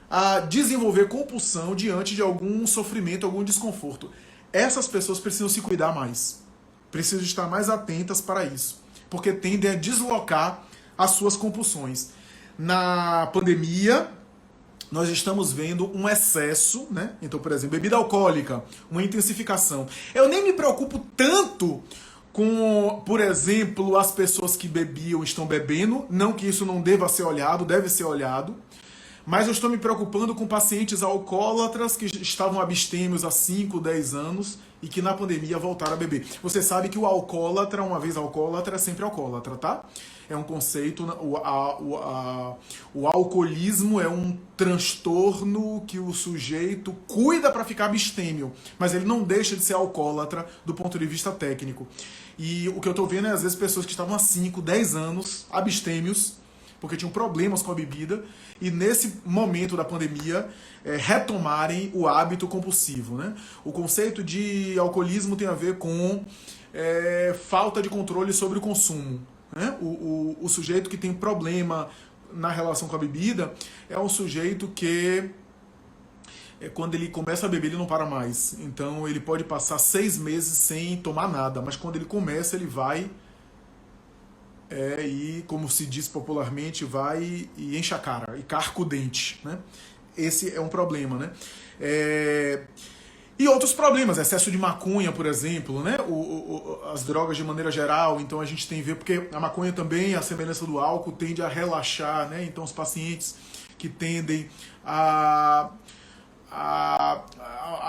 a desenvolver compulsão diante de algum sofrimento, algum desconforto. Essas pessoas precisam se cuidar mais. Precisam estar mais atentas para isso. Porque tendem a deslocar as suas compulsões. Na pandemia, nós estamos vendo um excesso, né? Então, por exemplo, bebida alcoólica, uma intensificação. Eu nem me preocupo tanto com, por exemplo, as pessoas que bebiam estão bebendo, não que isso não deva ser olhado, deve ser olhado, mas eu estou me preocupando com pacientes alcoólatras que estavam abstêmios há 5, 10 anos e que na pandemia voltaram a beber. Você sabe que o alcoólatra, uma vez alcoólatra, é sempre alcoólatra, tá? É um conceito, o alcoolismo é um transtorno que o sujeito cuida para ficar abstêmio, mas ele não deixa de ser alcoólatra do ponto de vista técnico. E o que eu estou vendo é, às vezes, pessoas que estavam há 5, 10 anos abstêmios, porque tinham problemas com a bebida, e nesse momento da pandemia retomarem o hábito compulsivo. Né? O conceito de alcoolismo tem a ver com falta de controle sobre o consumo. né? O sujeito que tem problema na relação com a bebida é um sujeito que quando ele começa a beber ele não para mais. Então ele pode passar 6 meses sem tomar nada, mas quando ele começa ele vai e, como se diz popularmente, vai e enche a cara, e carca o dente, né? Esse é um problema, né? E outros problemas, excesso de maconha, por exemplo, né? As drogas de maneira geral, então a gente tem a ver, porque a maconha também, a semelhança do álcool, tende a relaxar, né? Então os pacientes que tendem a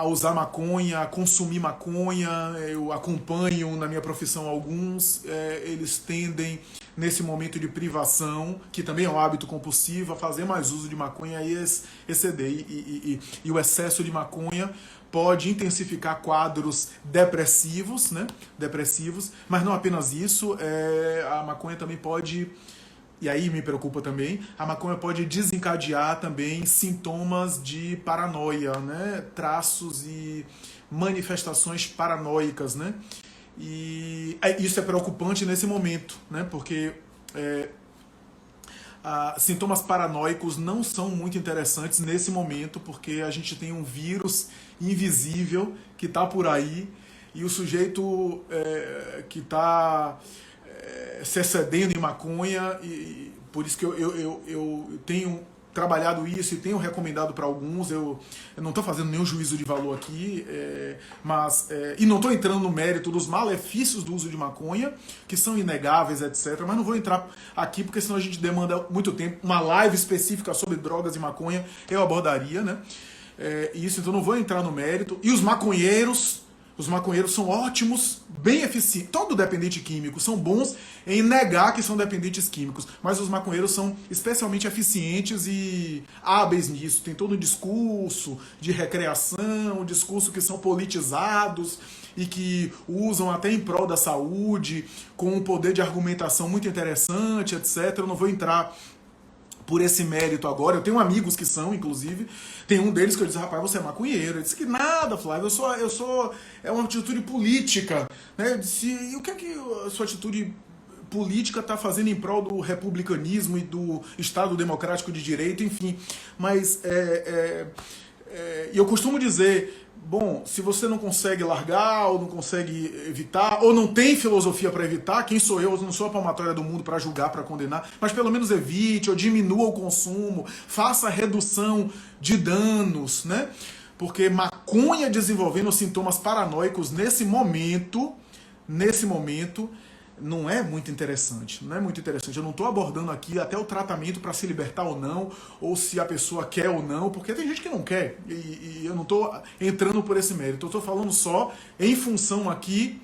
usar maconha, a consumir maconha, eu acompanho na minha profissão alguns, eles tendem, nesse momento de privação, que também é um hábito compulsivo, a fazer mais uso de maconha e exceder. E o excesso de maconha pode intensificar quadros depressivos, né? Depressivos, mas não apenas isso, a maconha também pode, e aí me preocupa também, a maconha pode desencadear também sintomas de paranoia, né? Traços e manifestações paranoicas, né? E isso é preocupante nesse momento, né? Porque sintomas paranoicos não são muito interessantes nesse momento, porque a gente tem um vírus invisível que está por aí e o sujeito que está se excedendo em maconha, e por isso que eu tenho trabalhado isso e tenho recomendado para alguns. Eu não estou fazendo nenhum juízo de valor aqui, e não estou entrando no mérito dos malefícios do uso de maconha, que são inegáveis, etc. Mas não vou entrar aqui, porque senão a gente demanda muito tempo. Uma live específica sobre drogas e maconha eu abordaria, né? Então não vou entrar no mérito. E os maconheiros são ótimos, bem eficientes. Todo dependente químico são bons em negar que são dependentes químicos, mas os maconheiros são especialmente eficientes e hábeis nisso. Tem todo um discurso de recreação, um discurso que são politizados e que usam até em prol da saúde, com um poder de argumentação muito interessante, etc. Eu não vou entrar por esse mérito agora. Eu tenho amigos que são, inclusive, tem um deles que eu disse: rapaz, você é maconheiro. Ele disse que nada, Flávio, é uma atitude política, né? Eu disse: e o que é que a sua atitude política está fazendo em prol do republicanismo e do Estado democrático de direito, enfim. Mas eu costumo dizer, bom, se você não consegue largar, ou não consegue evitar, ou não tem filosofia para evitar, quem sou eu? Eu não sou a palmatória do mundo para julgar, para condenar, mas pelo menos evite, ou diminua o consumo, faça a redução de danos, né? Porque maconha desenvolvendo sintomas paranoicos nesse momento, não é muito interessante, não é muito interessante. Eu não estou abordando aqui até o tratamento para se libertar ou não, ou se a pessoa quer ou não, porque tem gente que não quer, e eu não estou entrando por esse mérito. Eu estou falando só em função aqui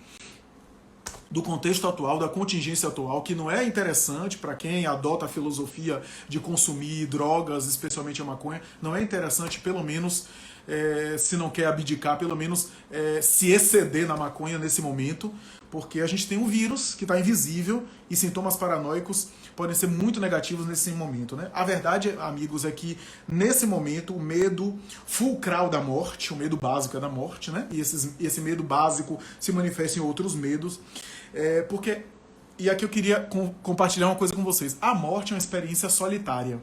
do contexto atual, da contingência atual, que não é interessante para quem adota a filosofia de consumir drogas, especialmente a maconha. Não é interessante, pelo menos, se não quer abdicar, pelo menos se exceder na maconha nesse momento, porque a gente tem um vírus que está invisível e sintomas paranoicos podem ser muito negativos nesse momento, né? A verdade, amigos, é que nesse momento o medo fulcral da morte, o medo básico é da morte, né? E esse medo básico se manifesta em outros medos, e aqui eu queria compartilhar uma coisa com vocês. A morte é uma experiência solitária.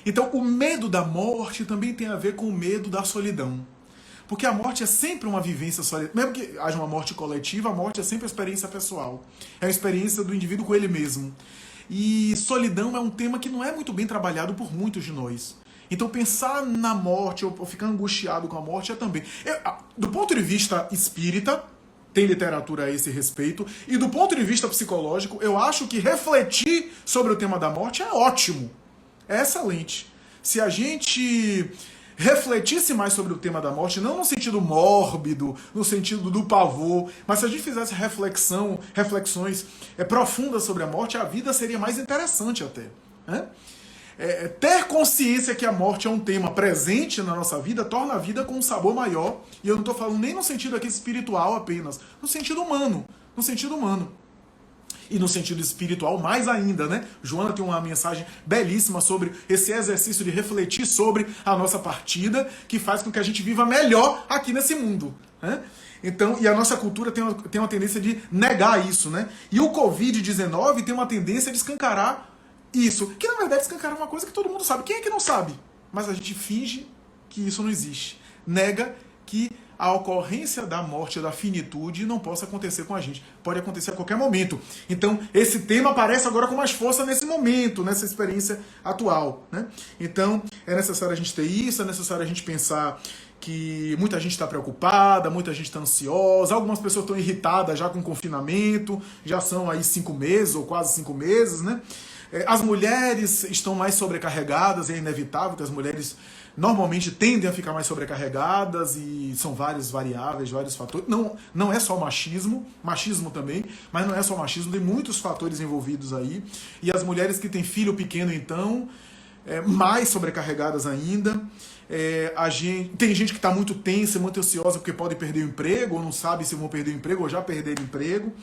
Então o medo da morte também tem a ver com o medo da solidão. Porque a morte é sempre uma vivência solitária. Mesmo que haja uma morte coletiva, a morte é sempre uma experiência pessoal. É a experiência do indivíduo com ele mesmo. E solidão é um tema que não é muito bem trabalhado por muitos de nós. Então pensar na morte ou ficar angustiado com a morte é também... Do ponto de vista espírita, tem literatura a esse respeito, e do ponto de vista psicológico, eu acho que refletir sobre o tema da morte é ótimo. É excelente. Se a gente refletisse mais sobre o tema da morte, não no sentido mórbido, no sentido do pavor, mas se a gente fizesse reflexões profundas sobre a morte, a vida seria mais interessante até, né? Ter consciência que a morte é um tema presente na nossa vida torna a vida com um sabor maior, e eu não estou falando nem no sentido aqui espiritual apenas, no sentido humano, e no sentido espiritual mais ainda, né? Joana tem uma mensagem belíssima sobre esse exercício de refletir sobre a nossa partida, que faz com que a gente viva melhor aqui nesse mundo, né? Então, e a nossa cultura tem uma tendência de negar isso, né? E o Covid-19 tem uma tendência de escancarar isso, que na verdade escancarar uma coisa que todo mundo sabe. Quem é que não sabe? Mas a gente finge que isso não existe. Nega que a ocorrência da morte, da finitude, não possa acontecer com a gente. Pode acontecer a qualquer momento. Então, esse tema aparece agora com mais força nesse momento, nessa experiência atual, né? Então, é necessário a gente ter isso, é necessário a gente pensar que muita gente está preocupada, muita gente está ansiosa, algumas pessoas estão irritadas já com o confinamento, já são aí 5 meses ou quase 5 meses, né? As mulheres estão mais sobrecarregadas, é inevitável que as mulheres normalmente tendem a ficar mais sobrecarregadas e são várias variáveis, vários fatores. Não é só machismo também, mas não é só machismo, tem muitos fatores envolvidos aí. E as mulheres que têm filho pequeno, então, mais sobrecarregadas ainda. Tem gente que está muito tensa, muito ansiosa porque pode perder o emprego, ou não sabe se vão perder o emprego, ou já perderam o emprego.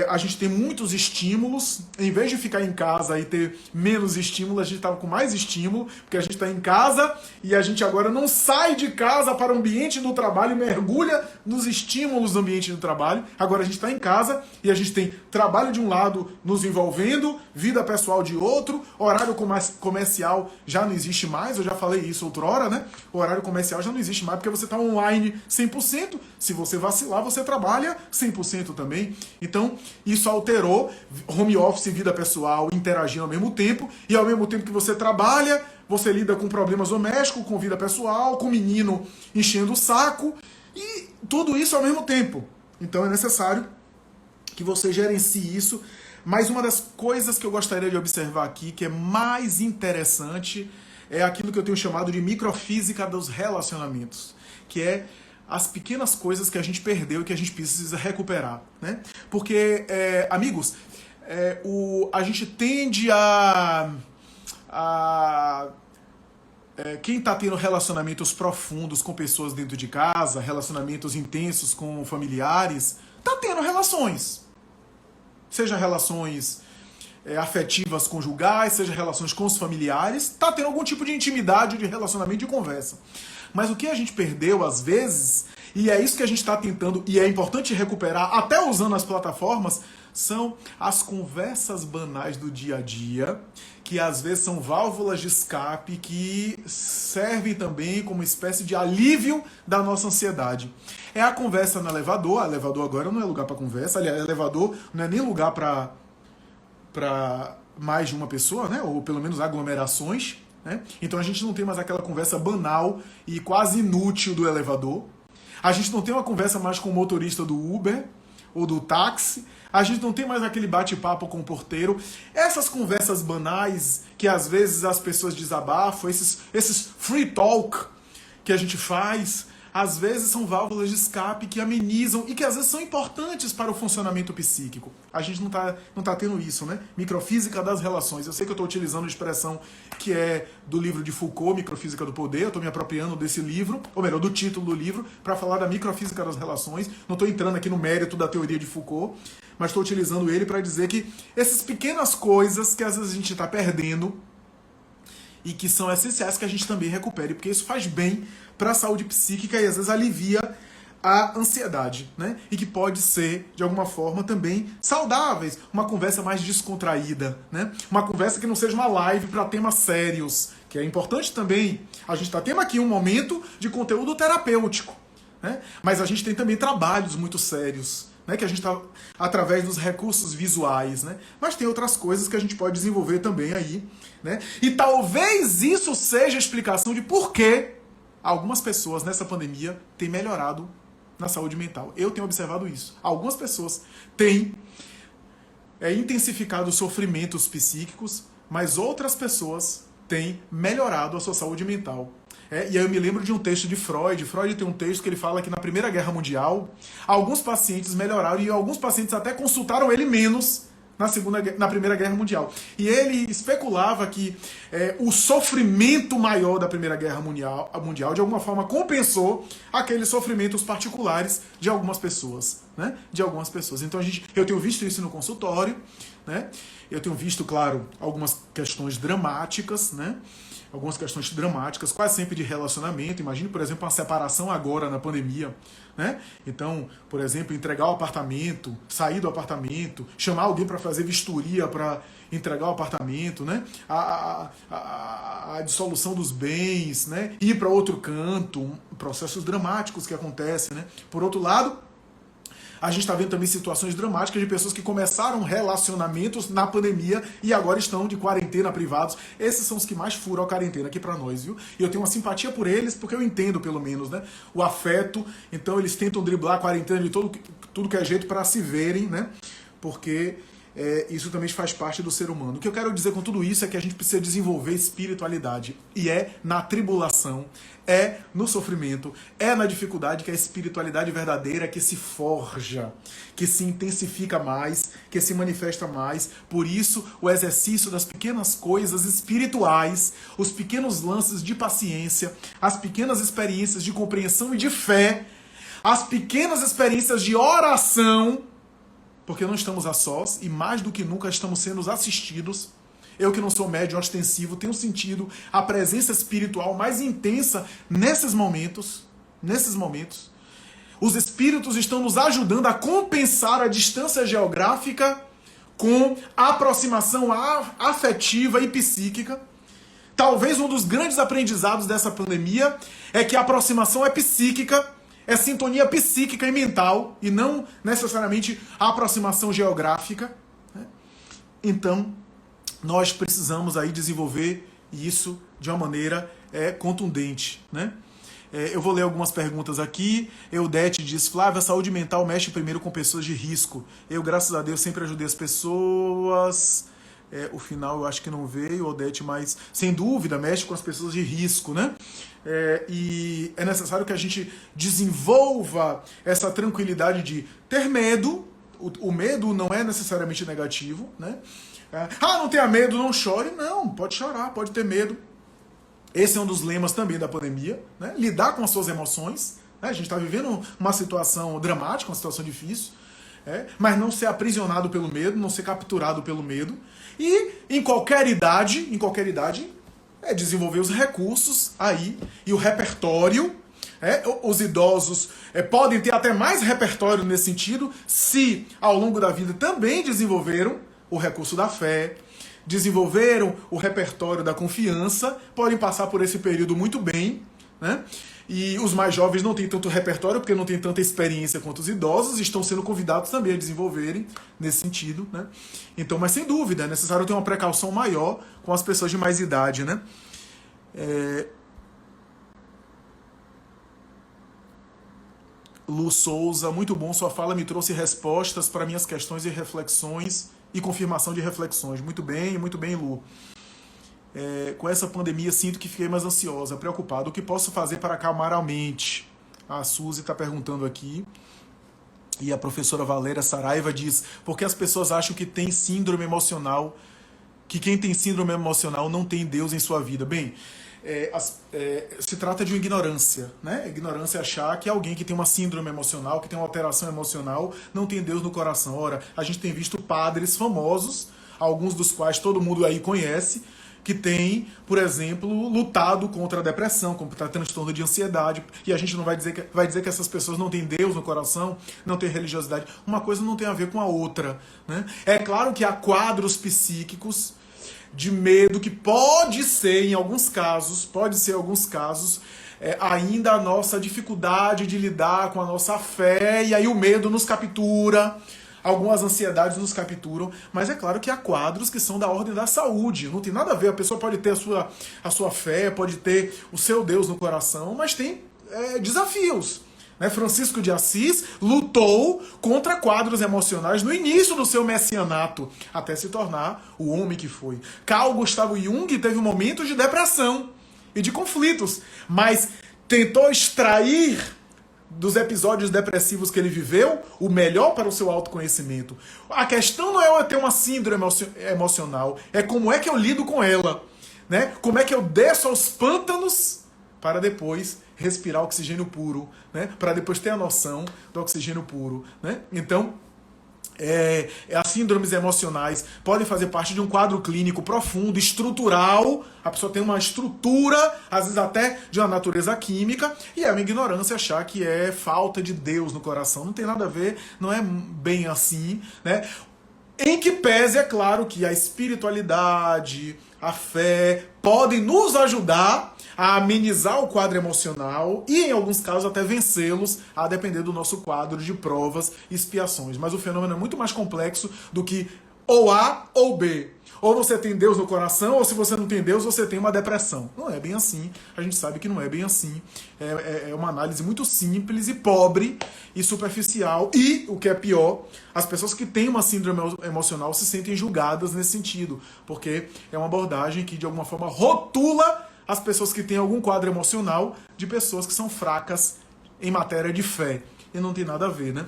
A gente tem muitos estímulos, em vez de ficar em casa e ter menos estímulo, a gente estava com mais estímulo, porque a gente está em casa e a gente agora não sai de casa para o ambiente do trabalho e mergulha nos estímulos do ambiente do trabalho. Agora a gente está em casa e a gente tem trabalho de um lado nos envolvendo, vida pessoal de outro, horário comercial já não existe mais, eu já falei isso outrora, né? O horário comercial já não existe mais porque você está online 100%, se você vacilar você trabalha 100% também. Então, isso alterou home office e vida pessoal interagindo ao mesmo tempo, e ao mesmo tempo que você trabalha, você lida com problemas domésticos, com vida pessoal, com o menino enchendo o saco, e tudo isso ao mesmo tempo. Então é necessário que você gerencie isso. Mas uma das coisas que eu gostaria de observar aqui, que é mais interessante, é aquilo que eu tenho chamado de microfísica dos relacionamentos, que é as pequenas coisas que a gente perdeu e que a gente precisa recuperar, né? Porque, amigos, a gente tende quem está tendo relacionamentos profundos com pessoas dentro de casa, relacionamentos intensos com familiares, está tendo relações. Seja relações afetivas conjugais, seja relações com os familiares, está tendo algum tipo de intimidade, de relacionamento, de conversa. Mas o que a gente perdeu, às vezes, e é isso que a gente está tentando, e é importante recuperar, até usando as plataformas, são as conversas banais do dia a dia, que às vezes são válvulas de escape que servem também como uma espécie de alívio da nossa ansiedade. É a conversa no elevador. Elevador agora não é lugar para conversa, aliás, elevador não é nem lugar para mais de uma pessoa, né? Ou pelo menos aglomerações, né? Então a gente não tem mais aquela conversa banal e quase inútil do elevador. A gente não tem uma conversa mais com o motorista do Uber ou do táxi. A gente não tem mais aquele bate-papo com o porteiro. Essas conversas banais que às vezes as pessoas desabafam, esses free talk que a gente faz, às vezes são válvulas de escape que amenizam e que às vezes são importantes para o funcionamento psíquico. A gente não tá tendo isso, né? Microfísica das relações. Eu sei que eu estou utilizando a expressão que é do livro de Foucault, Microfísica do Poder. Eu estou me apropriando desse livro, ou melhor, do título do livro, para falar da microfísica das relações. Não estou entrando aqui no mérito da teoria de Foucault, mas estou utilizando ele para dizer que essas pequenas coisas que às vezes a gente está perdendo e que são essenciais que a gente também recupere, porque isso faz bem para a saúde psíquica e às vezes alivia a ansiedade, né? E que pode ser, de alguma forma, também saudáveis. Uma conversa mais descontraída, né? Uma conversa que não seja uma live para temas sérios, que é importante também. A gente está tendo aqui um momento de conteúdo terapêutico, né? Mas a gente tem também trabalhos muito sérios, né, que a gente está através dos recursos visuais, né? Mas tem outras coisas que a gente pode desenvolver também aí, né? E talvez isso seja a explicação de por que algumas pessoas nessa pandemia têm melhorado na saúde mental. Eu tenho observado isso. Algumas pessoas têm intensificado os sofrimentos psíquicos, mas outras pessoas têm melhorado a sua saúde mental. E aí eu me lembro de um texto de Freud. Freud tem um texto que ele fala que na Primeira Guerra Mundial, alguns pacientes melhoraram e alguns pacientes até consultaram ele menos na Primeira Guerra Mundial. E ele especulava que o sofrimento maior da Primeira Guerra Mundial de alguma forma compensou aqueles sofrimentos particulares de algumas pessoas, né? De algumas pessoas. Então eu tenho visto isso no consultório, né? Eu tenho visto, claro, algumas questões dramáticas, né? Algumas questões dramáticas, quase sempre de relacionamento. Imagine, por exemplo, uma separação agora na pandemia, né? Então, por exemplo, entregar o apartamento, sair do apartamento, chamar alguém para fazer vistoria para entregar o apartamento, né? A dissolução dos bens, né? Ir para outro canto, processos dramáticos que acontecem, né? Por outro lado, a gente está vendo também situações dramáticas de pessoas que começaram relacionamentos na pandemia e agora estão de quarentena privados. Esses são os que mais furam a quarentena aqui para nós, viu? E eu tenho uma simpatia por eles porque eu entendo, pelo menos, né? O afeto. Então eles tentam driblar a quarentena de tudo que é jeito para se verem, né? Porque isso também faz parte do ser humano. O que eu quero dizer com tudo isso é que a gente precisa desenvolver espiritualidade. E é na tribulação, é no sofrimento, é na dificuldade que a espiritualidade verdadeira que se forja, que se intensifica mais, que se manifesta mais. Por isso, o exercício das pequenas coisas espirituais, os pequenos lances de paciência, as pequenas experiências de compreensão e de fé, as pequenas experiências de oração, porque não estamos a sós e mais do que nunca estamos sendo assistidos. Eu que não sou médium ostensivo, tenho sentido a presença espiritual mais intensa nesses momentos. Os espíritos estão nos ajudando a compensar a distância geográfica com a aproximação afetiva e psíquica. Talvez um dos grandes aprendizados dessa pandemia é que a aproximação é psíquica, é sintonia psíquica e mental, e não necessariamente a aproximação geográfica, né? Então, nós precisamos aí desenvolver isso de uma maneira contundente, né? Eu vou ler algumas perguntas aqui. Eudete diz: Flávia, a saúde mental mexe primeiro com pessoas de risco. Eu, graças a Deus, sempre ajudei as pessoas. O final eu acho que não veio, Odete, mas sem dúvida mexe com as pessoas de risco, né? E é necessário que a gente desenvolva essa tranquilidade de ter medo. O medo não é necessariamente negativo, né? Não tenha medo, não chore. Não, pode chorar, pode ter medo. Esse é um dos lemas também da pandemia, né? Lidar com as suas emoções, né? A gente está vivendo uma situação dramática, uma situação difícil, mas não ser aprisionado pelo medo, não ser capturado pelo medo. E em qualquer idade, desenvolver os recursos aí e o repertório. Os idosos podem ter até mais repertório nesse sentido, se ao longo da vida também desenvolveram o recurso da fé, desenvolveram o repertório da confiança, podem passar por esse período muito bem, né? E os mais jovens não têm tanto repertório, porque não têm tanta experiência quanto os idosos, estão sendo convidados também a desenvolverem nesse sentido, né? Então, mas sem dúvida, é necessário ter uma precaução maior com as pessoas de mais idade, né? Lu Souza, muito bom, sua fala me trouxe respostas para minhas questões e reflexões e confirmação de reflexões. Muito bem, Lu. Com essa pandemia sinto que fiquei mais ansiosa, preocupada. O que posso fazer para acalmar a mente? A Suzy está perguntando aqui. E a professora Valéria Saraiva diz: por que as pessoas acham que tem síndrome emocional, que quem tem síndrome emocional não tem Deus em sua vida? Bem, se trata de uma ignorância, né? Ignorância é achar que alguém que tem uma síndrome emocional, que tem uma alteração emocional, não tem Deus no coração. Ora, a gente tem visto padres famosos, alguns dos quais todo mundo aí conhece, que tem, por exemplo, lutado contra a depressão, contra transtorno de ansiedade, e a gente não vai dizer que essas pessoas não têm Deus no coração, não têm religiosidade. Uma coisa não tem a ver com a outra, né? É claro que há quadros psíquicos de medo que pode ser, em alguns casos, ainda a nossa dificuldade de lidar com a nossa fé, e aí o medo nos captura, algumas ansiedades nos capturam, mas é claro que há quadros que são da ordem da saúde, não tem nada a ver, a pessoa pode ter a sua fé, pode ter o seu Deus no coração, mas tem desafios. Francisco de Assis lutou contra quadros emocionais no início do seu messianato, até se tornar o homem que foi. Carl Gustavo Jung teve momentos de depressão e de conflitos, mas tentou extrair dos episódios depressivos que ele viveu o melhor para o seu autoconhecimento. A questão não é eu ter uma síndrome emocional, é como é que eu lido com ela, né? Como é que eu desço aos pântanos para depois respirar oxigênio puro, né? Para depois ter a noção do oxigênio puro, né? Então, As síndromes emocionais podem fazer parte de um quadro clínico profundo, estrutural. A pessoa tem uma estrutura, às vezes até de uma natureza química, e é uma ignorância achar que é falta de Deus no coração. Não tem nada a ver, não é bem assim, né? Em que pese, é claro, que a espiritualidade, a fé podem nos ajudar a amenizar o quadro emocional e, em alguns casos, até vencê-los, a depender do nosso quadro de provas e expiações. Mas o fenômeno é muito mais complexo do que ou A ou B. Ou você tem Deus no coração, ou se você não tem Deus, você tem uma depressão. Não é bem assim. A gente sabe que não é bem assim. É uma análise muito simples e pobre e superficial. E, o que é pior, as pessoas que têm uma síndrome emocional se sentem julgadas nesse sentido. Porque é uma abordagem que, de alguma forma, rotula as pessoas que têm algum quadro emocional de pessoas que são fracas em matéria de fé. E não tem nada a ver, né?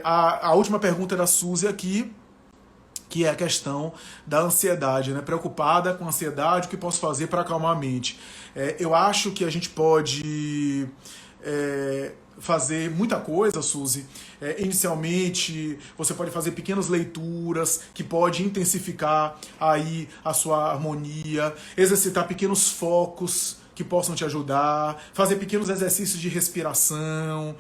A última pergunta da Suzy aqui, que é a questão da ansiedade, né? Preocupada com a ansiedade, o que posso fazer para acalmar a mente? Eu acho que a gente pode fazer muita coisa, Suzy. Inicialmente, você pode fazer pequenas leituras que pode intensificar aí a sua harmonia, exercitar pequenos focos que possam te ajudar, fazer pequenos exercícios de respiração,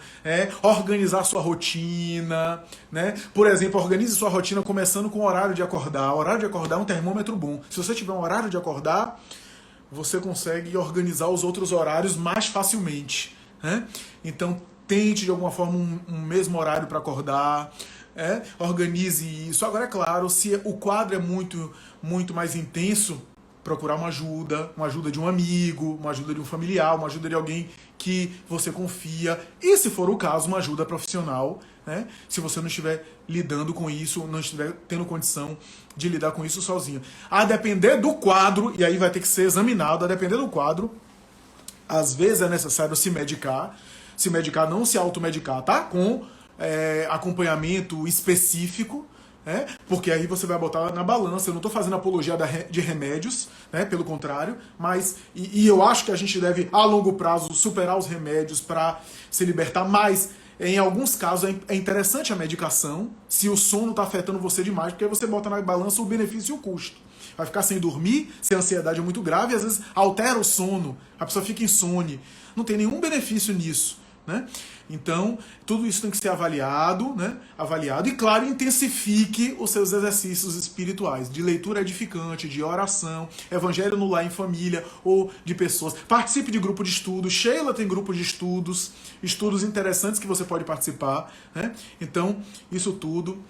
organizar sua rotina, né? Por exemplo, organize sua rotina começando com o horário de acordar. O horário de acordar é um termômetro bom. Se você tiver um horário de acordar, você consegue organizar os outros horários mais facilmente, né? Então, tente de alguma forma um mesmo horário para acordar, organize isso. Agora, é claro, se o quadro é muito mais intenso, procurar uma ajuda de um amigo, uma ajuda de um familiar, uma ajuda de alguém que você confia. E, se for o caso, uma ajuda profissional, né? Se você não estiver lidando com isso, não estiver tendo condição de lidar com isso sozinho. A depender do quadro, e aí vai ter que ser examinado, a depender do quadro, às vezes é necessário se medicar, não se automedicar, tá? Com acompanhamento específico, porque aí você vai botar na balança. Eu não estou fazendo apologia de remédios, né? Pelo contrário, mas e eu acho que a gente deve, a longo prazo, superar os remédios para se libertar, mas em alguns casos é interessante a medicação, se o sono está afetando você demais, porque aí você bota na balança o benefício e o custo. Vai ficar sem dormir, se a ansiedade é muito grave, às vezes altera o sono, a pessoa fica insone. Não tem nenhum benefício nisso, né? Então, tudo isso tem que ser avaliado, né? E, claro, intensifique os seus exercícios espirituais, de leitura edificante, de oração, evangelho no lar em família ou de pessoas. Participe de grupo de estudos. Sheila tem grupo de estudos interessantes que você pode participar, né? Então, isso tudo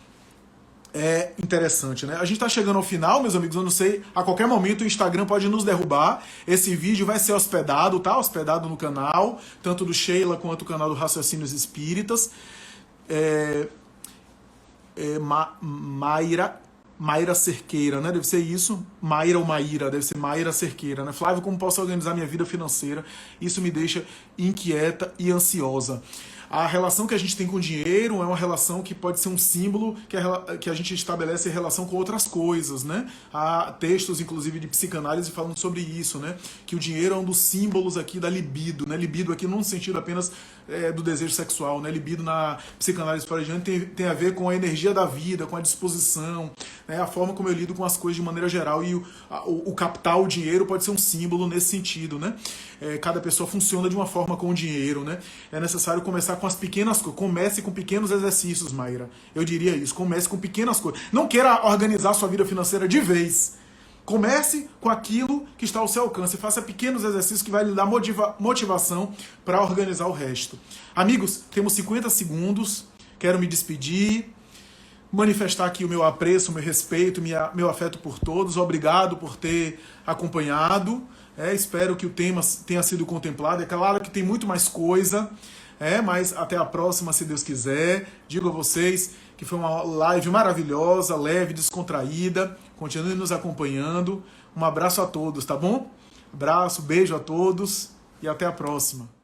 é interessante, né? A gente tá chegando ao final, meus amigos, eu não sei, a qualquer momento o Instagram pode nos derrubar. Esse vídeo vai ser hospedado, tá? Hospedado no canal, tanto do Sheila quanto do canal do Raciocínios Espíritas. Mayra Cerqueira, né? Deve ser isso. Mayra ou Maíra, deve ser Mayra Cerqueira, né? Flávio, como posso organizar minha vida financeira? Isso me deixa inquieta e ansiosa. A relação que a gente tem com o dinheiro é uma relação que pode ser um símbolo que a gente estabelece em relação com outras coisas, né? Há textos, inclusive, de psicanálise falando sobre isso, né? Que o dinheiro é um dos símbolos aqui da libido, né? Libido aqui não no sentido apenas do desejo sexual, né? Libido na psicanálise freudiana tem a ver com a energia da vida, com a disposição, né? A forma como eu lido com as coisas de maneira geral, e o capital, o dinheiro, pode ser um símbolo nesse sentido, né? Cada pessoa funciona de uma forma com o dinheiro, né? É necessário começar com as pequenas coisas. Comece com pequenos exercícios, Mayra. Eu diria isso. Comece com pequenas coisas. Não queira organizar sua vida financeira de vez. Comece com aquilo que está ao seu alcance. Faça pequenos exercícios que vai lhe dar motivação para organizar o resto. Amigos, temos 50 segundos. Quero me despedir. Manifestar aqui o meu apreço, o meu respeito, meu afeto por todos. Obrigado por ter acompanhado. Espero que o tema tenha sido contemplado. É claro que tem muito mais coisa, mas até a próxima, se Deus quiser. Digo a vocês que foi uma live maravilhosa, leve, descontraída. Continuem nos acompanhando. Um abraço a todos, tá bom? Abraço, beijo a todos e até a próxima.